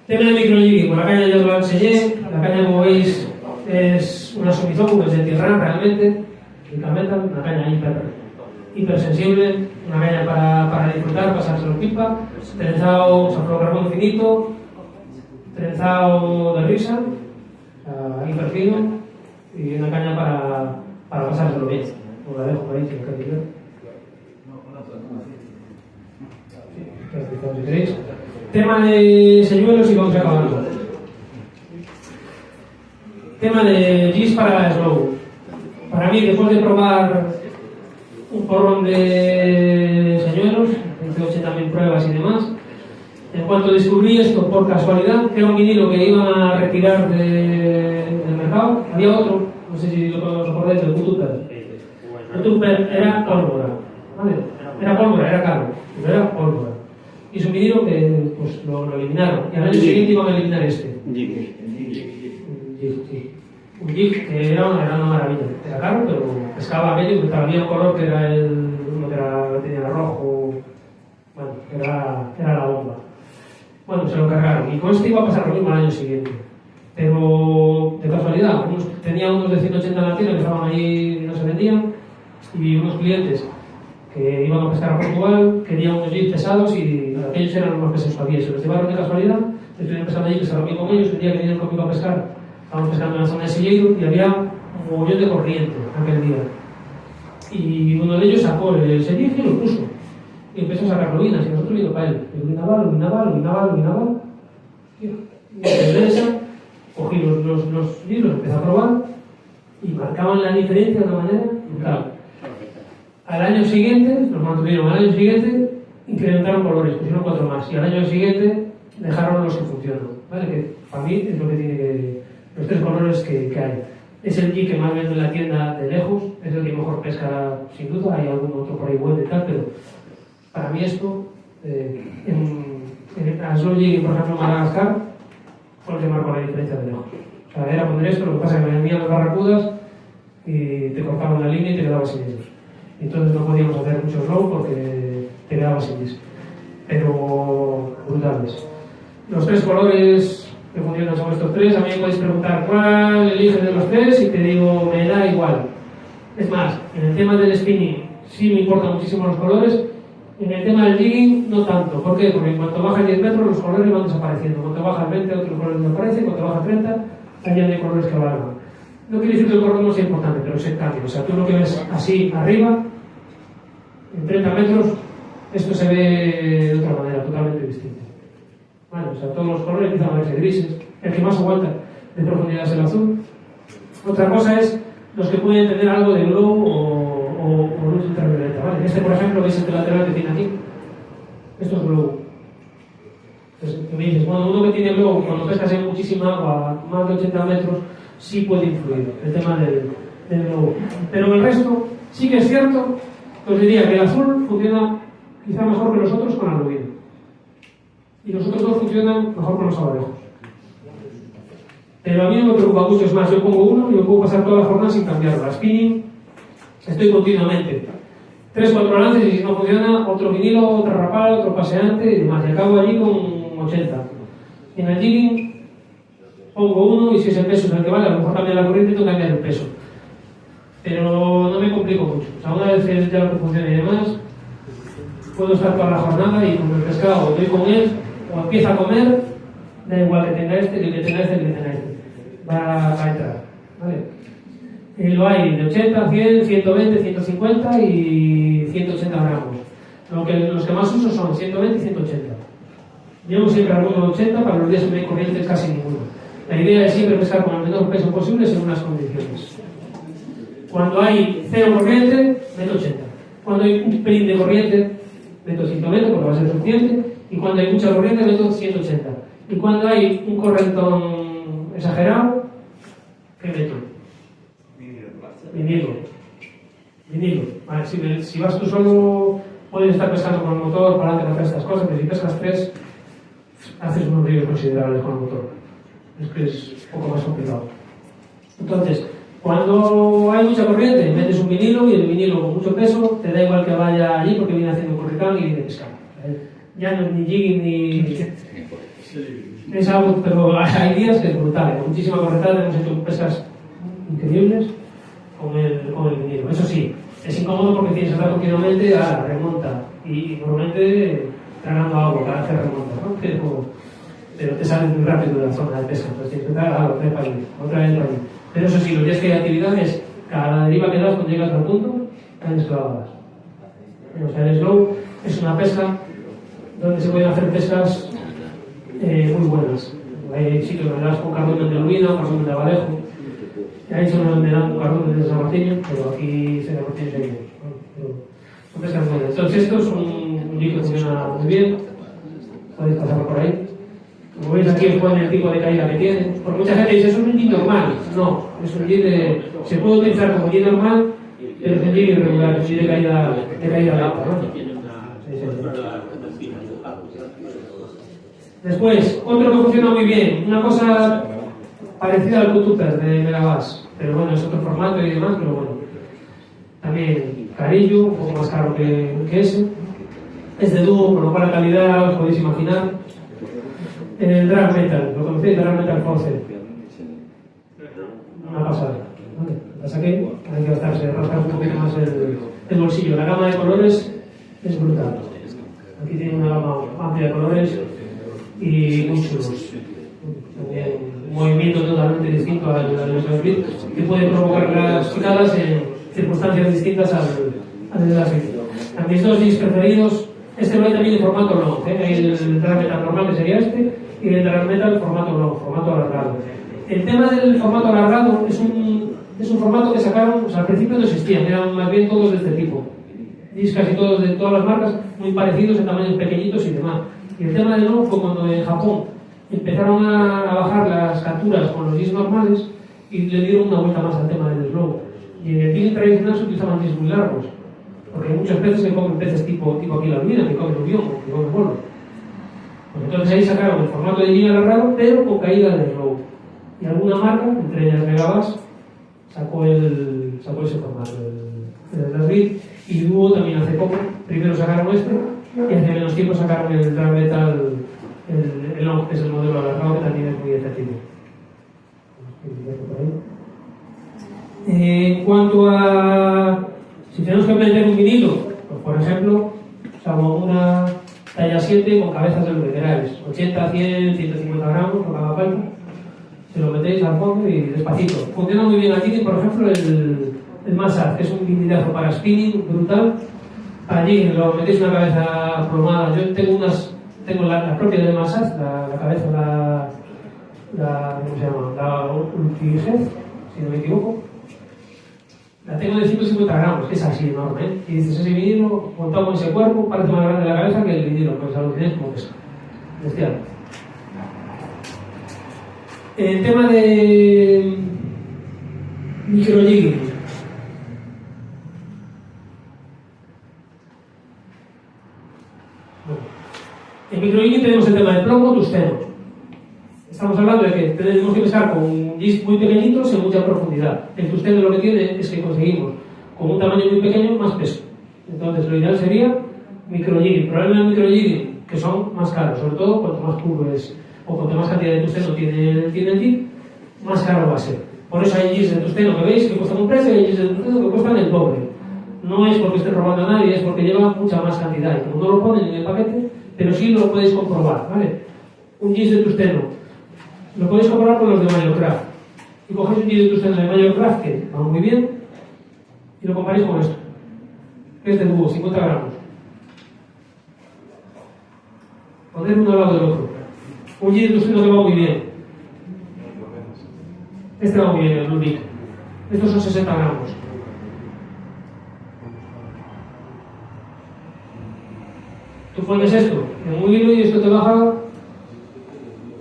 Tema de microjigging, con la caña ya os lo enseñé. La caña, como veis, es una Sumizoku, es de tierra realmente, una caña hipersensible, una caña para disfrutar, pasárselo pipa, trenzado, carbón finito, trenzado de risa, hiperfino, y una caña para pasárselo bien. Os la dejo por ahí, si queréis. Tema de señuelos y vamos acabando. Tema de GIS para slow. Para mí, después de probar un porrón de señuelos, 180.000 pruebas y demás, en cuanto descubrí esto por casualidad, que era un vinilo que iban a retirar del mercado, había otro, no sé si os acordáis del Kutuper. El Kutuper era pólvora, ¿vale? Era pólvora, era caro, pero era pólvora. Y es un vinilo que pues, lo eliminaron, y al año siguiente iban a eliminar este. Un GIF que era una maravilla. Era caro, pero pescaba medio, porque había un color que era uno que tenía rojo. Bueno, era la bomba. Bueno, se lo cargaron. Y con este iba a pasar lo mismo al año siguiente. Pero, de casualidad, tenía unos de 180 en la tienda que estaban ahí y no se vendían. Y unos clientes que iban a pescar a Portugal querían unos GIF pesados y aquellos eran los más pesados que había. Se los llevaron de casualidad. Estuvieron pescando allí, que se reuní con ellos. Un día que vinieron conmigo a pescar, estábamos pescando en la zona de Silleiro y había un mogollón de corriente aquel día. Y uno de ellos sacó el GIF y lo puso. Y empezó a sacar lobinas y nosotros viendo para él. Lubinaba. Y desde esa cogí los GIF, los empecé a probar y marcaban la diferencia de una manera brutal. Al año siguiente, nos mantuvieron, al año siguiente incrementaron colores, pusieron 4 más. Y al año siguiente dejaron los que funcionan. ¿Vale? Que para mí es lo que tiene que... Los 3 colores que hay. Es el GIF que más vendo en la tienda de lejos, es el que mejor pesca sin duda, hay algún otro por ahí bueno y tal, pero para mí esto, en slow jigging, por ejemplo, en Madagascar, fue el que marcó la diferencia de lejos. O sea, era poner esto, lo que pasa es que me envían los barracudas y te cortaban la línea y te quedabas sin ellos. Entonces no podíamos hacer mucho slow porque te quedabas sin ellos. Pero brutales. Los 3 colores que funcionan son estos 3. A mí me podéis preguntar cuál eliges de los 3 y te digo, me da igual. Es más, en el tema del spinning sí me importan muchísimo los colores. En el tema del jigging no tanto. ¿Por qué? Porque en cuanto baja 10 metros los colores van desapareciendo. Cuando baja 20 otros colores desaparecen. Cuando baja 30 allá hay colores que valgan. No quiere decir que el color no sea importante, pero es el cambio. O sea, tú lo que ves así arriba, en 30 metros, esto se ve de otra manera, totalmente distinta. Vale, o sea, todos los colores empiezan a verse grises. El que más aguanta de profundidad es el azul. Otra cosa es los que pueden tener algo de glow o luz ultravioleta. ¿Vale? Este, por ejemplo, veis el lateral que tiene aquí. Esto es glow. Entonces, me dices, bueno, uno que tiene glow, cuando pescas en muchísima agua, más de 80 metros, sí puede influir el tema del glow. Pero en el resto, sí que es cierto que os diría que el azul funciona quizá mejor que los otros con aluminio. Y los otros 2 funcionan mejor con los abarejos. Pero a mí no me preocupa mucho, es más, yo pongo uno y me puedo pasar toda la jornada sin cambiarlo. La spinning, estoy continuamente 3-4 lances y si no funciona, otro vinilo, otra rapala, otro paseante y demás. Y acabo allí con 80. En el jigging pongo uno y si ese peso es el que vale, a lo mejor cambiar la corriente y tengo que cambiar el peso. Pero no me complico mucho. O sea, una vez que ya lo que funciona y demás, puedo estar toda la jornada y con el pescado doy con él o empieza a comer, da igual que tenga este, que tenga este, que tenga este. Va a entrar. ¿Vale? Lo hay de 80, 100, 120, 150 y 180 gramos. Los que más uso son 120 y 180. Llevo siempre alguno de 80, para los días que no hay corriente casi ninguno. La idea es siempre pescar con el menor peso posible según las condiciones. Cuando hay cero corriente, meto 80. Cuando hay un pelín de corriente, meto 120 porque va a ser suficiente. Y cuando hay mucha corriente, meto 180. Y cuando hay un correntón exagerado, ¿qué meto? Vinilo. Vale, si vas tú solo, puedes estar pescando con el motor para adelante, para hacer estas cosas, pero si pescas tres, haces unos ríos considerables con el motor. Es que es un poco más complicado. Entonces, cuando hay mucha corriente, metes un vinilo y el vinilo con mucho peso, te da igual que vaya allí porque viene haciendo un corricán y viene pescando. Ya no es ni jigging ni... Es algo, pero hay días que es brutal. Con muchísima correntada hemos hecho pesas increíbles con el vinilo. Eso sí, es incómodo porque tienes que estar continuamente a la remonta y normalmente tragando agua cada vez que remonta, ¿no? Pero te sales muy rápido de la zona de pesca, entonces tienes que estar a otra vez para allí, otra vez para allí. Pero eso sí, los días que hay actividades, cada deriva que das cuando llegas al punto, caen clavadas. O sea, el slow es una pesca donde se pueden hacer pescas muy buenas. Hay sitios donde das con cardumen de lubina, cardumen de abalejo. Ahí son donde dan un cardumen de San Martín, pero aquí se da Martín seguido. Son pescas muy buenas. Entonces, esto es un jig que funciona muy bien. Podéis pasar por ahí. Como veis aquí os pone el tipo de caída que tiene. Porque mucha gente dice, ¿es un jig normal? No, es un jig de... Se puede utilizar como jig normal, pero es un jig irregular, es un jig de caída lenta, ¿no? Sí. Después, otro que funciona muy bien, una cosa parecida al Q-Tuper de Megabass, pero bueno, es otro formato y demás, pero bueno. También carillo, un poco más caro que ese. Es de dúo, con lo cual la calidad os podéis imaginar. El Drag Metal, ¿lo conocéis? Drag Metal Force. Una pasada. ¿Vale? La saqué, hay que gastarse, rascar un poquito más el bolsillo. La gama de colores es brutal. Aquí tiene una gama amplia de colores y muy chulos. También un movimiento totalmente distinto al de Smith, que puede provocar las picadas en circunstancias distintas al de la Smith. A mis dos jigs preferidos, este lo hay también en formato long, hay el Drag Metal normal que sería este y el Drag Metal formato long, formato alargado. El tema del formato alargado es un formato que sacaron, o sea, al principio no existían, eran más bien todos de este tipo. Jigs casi todos de todas las marcas, muy parecidos en tamaños pequeñitos y demás. Y el tema del long fue cuando en Japón empezaron a bajar las capturas con los jigs normales y le dieron una vuelta más al tema del slow. Y en el jig tradicional se utilizaban jigs muy largos, porque hay muchos peces que comen peces tipo aquí la lubina, que comen lubión, que comen bolo. Pues entonces ahí sacaron el formato de jig alargado, pero con caída de slow. Y alguna marca, entre ellas Megabass, sacó ese formato, el Smith, y Duo también hace poco. Primero sacaron este, y hace menos tiempo sacaron el Drag Metal, el long, que es el modelo alargado, que también es muy efectivo. En cuanto a si tenemos que meter un vinilo, pues por ejemplo, usamos una talla 7 con cabezas de los laterales, 80, 100, 150 gramos, lo que haga falta. Se lo metéis al fondo y despacito. Funciona muy bien aquí, por ejemplo, el Massad, que es un vinilazo para spinning brutal. Allí lo metéis una cabeza plomada. Yo tengo la propia del Massad, la cabeza, ¿cómo se llama? La Ultijet, si no me equivoco. La tengo de 150 gramos, que es así enorme, ¿eh? Y dices, ese vinilo, montado con ese cuerpo, parece más grande la cabeza que el vinilo, pues alucináis como pesa. Bestial. El tema de microjigging. Bueno. En microjigging tenemos el tema del plomo, tusteno. Estamos hablando de que tenemos que pescar con jigs muy pequeñitos en mucha profundidad. El tusteno lo que tiene es que conseguimos con un tamaño muy pequeño más peso. Entonces lo ideal sería microjigging. El problema del microjigging, que son más caros, sobre todo cuanto más puro es o cuanto más cantidad de tusteno tiene el jig, más caro va a ser. Por eso hay jigs de tusteno que veis que cuestan un precio y hay jigs de tusteno que cuestan el doble. No es porque estén robando a nadie, es porque llevan mucha más cantidad. Y como no lo ponen en el paquete, pero sí lo podéis comprobar, ¿vale? Un jig de tusteno lo podéis comprobar con los de Mariocraft. y cogéis un jig de tusteno de mayor craft que va muy bien y lo comparéis con esto, que es de dúo, 50 gramos. Poner uno al lado del otro. Un jig de tusteno que va muy bien. Este va muy bien, el Blue Nick. Estos son 60 gramos. Tú pones esto en un hilo y esto te baja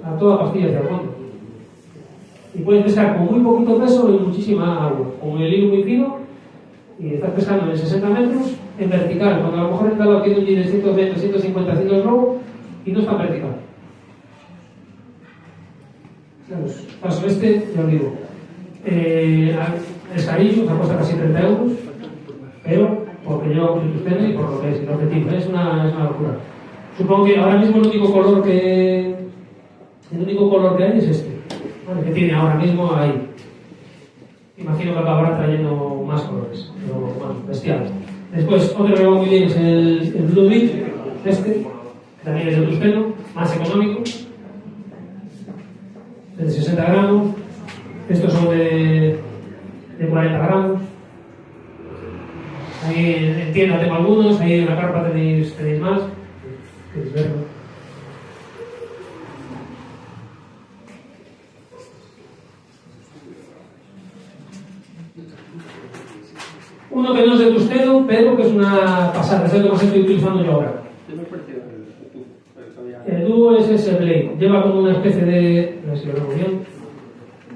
a toda pastilla hacia el fondo. Y puedes pescar con muy poquito peso y muchísima agua. Con el hilo muy fino y estás pescando en 60 metros en vertical, cuando a lo mejor el lado tiene un jig de 120, 150, 100 slow y no está en vertical. Paso este, ya os digo. Es carillo, me cuesta casi 30 euros, pero porque lleva mucho tusteno y por lo que es el objetivo, es una locura. Supongo que ahora mismo el único color que hay es este, ¿vale? Que tiene ahora mismo ahí. Imagino que acabará trayendo más colores, pero bueno, bestial. Después, otro que va muy bien es el Blue Beat, este, que también es de tusteno, más económico, de 60 gramos. Estos son de 40 gramos. Ahí en tienda tengo algunos, ahí en la carpa tenéis más. ¿Queréis verlo? Uno que no es de tusteno, pero que es una pasada, es el que más estoy utilizando yo ahora. El dúo es ese Blade, lleva como una especie de... a ver si lo veo bien.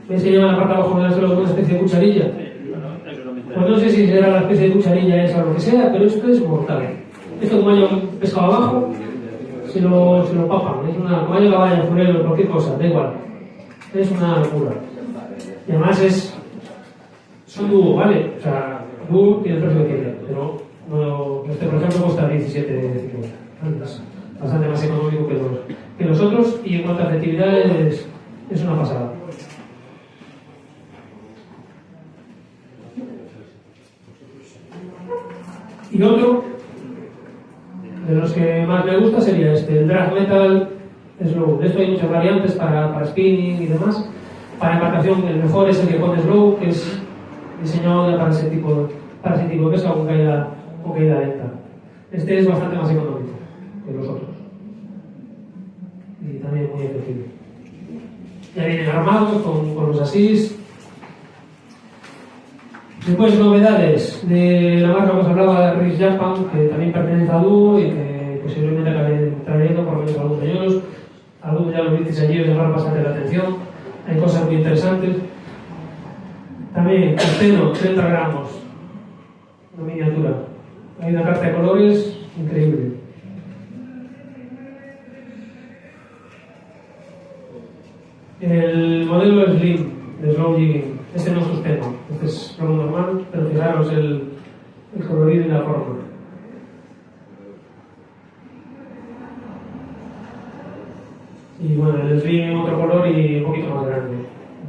¿Ves que lleva en la parte de abajo de una especie de cucharilla? Pues no sé si será la especie de cucharilla esa o lo que sea, pero esto es mortal. Esto como haya un pescado abajo, se lo papan. Es una, como haya caballo, jurelo, cualquier cosa, da igual. Es una locura. Y además son dúo, ¿vale? O sea, dúo tiene el precio que tiene, pero no, este por ejemplo cuesta 17,50. Es bastante más económico que los otros y en cuanto a efectividad es una pasada. Y otro de los que más me gusta sería este, el Drag Metal Slow. De esto hay muchas variantes para spinning y demás. Para embarcación el mejor es el que pone Slow, que es diseñado para ese tipo de pesca con caída lenta. Este es bastante más económico que los otros. Y también muy efectivo. Ya vienen armados con los asís. Después novedades de la marca que os hablaba, Risk Japan, que también pertenece a Duo y que posiblemente acabe trayendo por lo menos algunos de ellos. Algunos ya lo visteis allí, os llamaron bastante la atención. Hay cosas muy interesantes. También tusteno, 30 gramos, una miniatura. Hay una carta de colores increíble. El modelo Slim de Slow Jigging. Este no es tusteno, este es lo normal, pero fijaros el colorido y la forma. Y bueno, el Slim en otro color y un poquito más grande.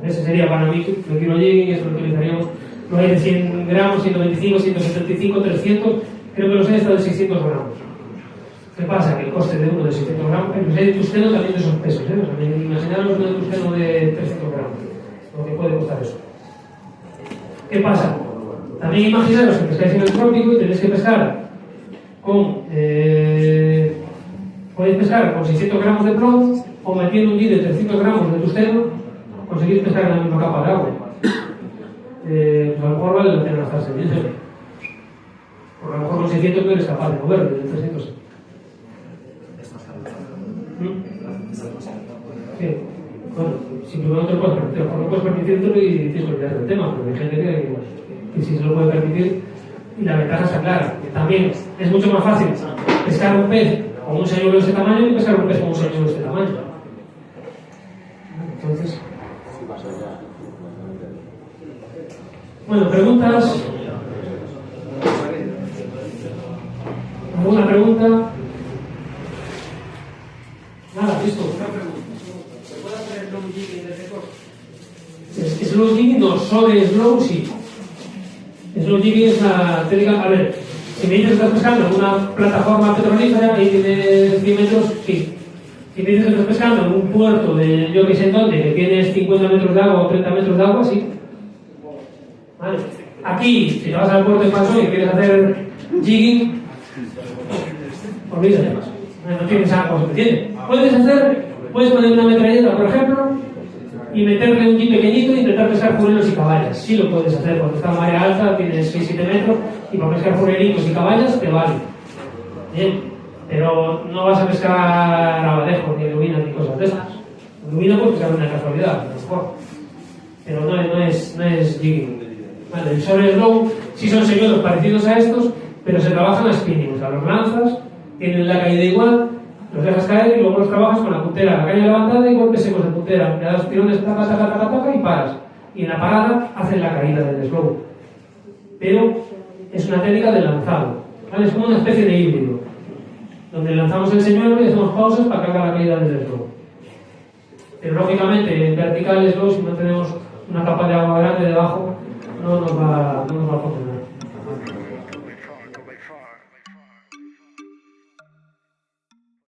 Ese sería para mí, lo quiero jigging, eso lo utilizaríamos. Lo hay de 100 gramos, 125, 175, 300, creo que los hay hasta de 600 gramos. ¿Qué pasa? Que el coste de uno de 600 gramos, los hay de tusteno también de esos pesos, ¿eh? O sea, imaginaros uno de tusteno de 300 gramos, lo que puede costar eso. ¿Qué pasa? También imaginaros que pescáis en el trópico y tenéis que pescar con... podéis pescar con 600 gramos de plomo o metiendo un jig de 300 gramos de tusteno, conseguís pescar en la misma capa de agua. Pues a lo mejor vale la pena gastarse bien. Porque a lo mejor con 600 no eres capaz de moverlo, de 300. Sí. Bueno, simplemente no te lo puedes permitir, no puedes permitirlo y tienes que olvidar del tema, porque hay gente que sí se lo puede permitir y la ventaja está clara. También es mucho más fácil pescar un pez con un señuelo de este tamaño que pescar un pez con un señuelo de este tamaño. Entonces, bueno, preguntas. ¿Alguna pregunta? Nada, listo. ¿Se puede hacer slow jigging desde costa? Slow jigging no, sobre slow sí. Slow jigging es la técnica. A ver, si me dices que estás pescando en una plataforma petrolífera y tiene 100 metros, sí. Si me dices que estás pescando en un puerto de yo que sé dónde, que tienes 50 metros de agua o 30 metros de agua, sí. ¿Vale? Aquí, si te vas al puerto de Paso y quieres hacer jigging, olvídate más. No tienes agua suficiente. Puedes poner una metralleta, por ejemplo, y meterle un jeep pequeñito e intentar pescar jurelos y caballas. Sí lo puedes hacer, porque está en marea alta, tienes 6-7 metros, y para pescar jurelitos y caballas te vale. Bien. Pero no vas a pescar abadejo, ni lubina, ni cosas de esas. Lubina puedes pescar una casualidad, a lo mejor. Pero no es jigging. Vale, el sobre slow sí son señuelos parecidos a estos, pero se trabajan a spinning. O sea, los lanzas, tienen la caída igual, los dejas caer y luego los trabajas con la puntera, la caña levantada y golpes secos de puntera. Le das tirones, taca, taca, taca, taca y paras. Y en la parada hacen la caída del slow. Pero es una técnica de lanzado. ¿Vale? Es como una especie de híbrido, donde lanzamos el señuelo y hacemos pausas para que haga la caída del slow. Pero lógicamente en vertical slow, si no tenemos una capa de agua grande debajo, no nos va a funcionar.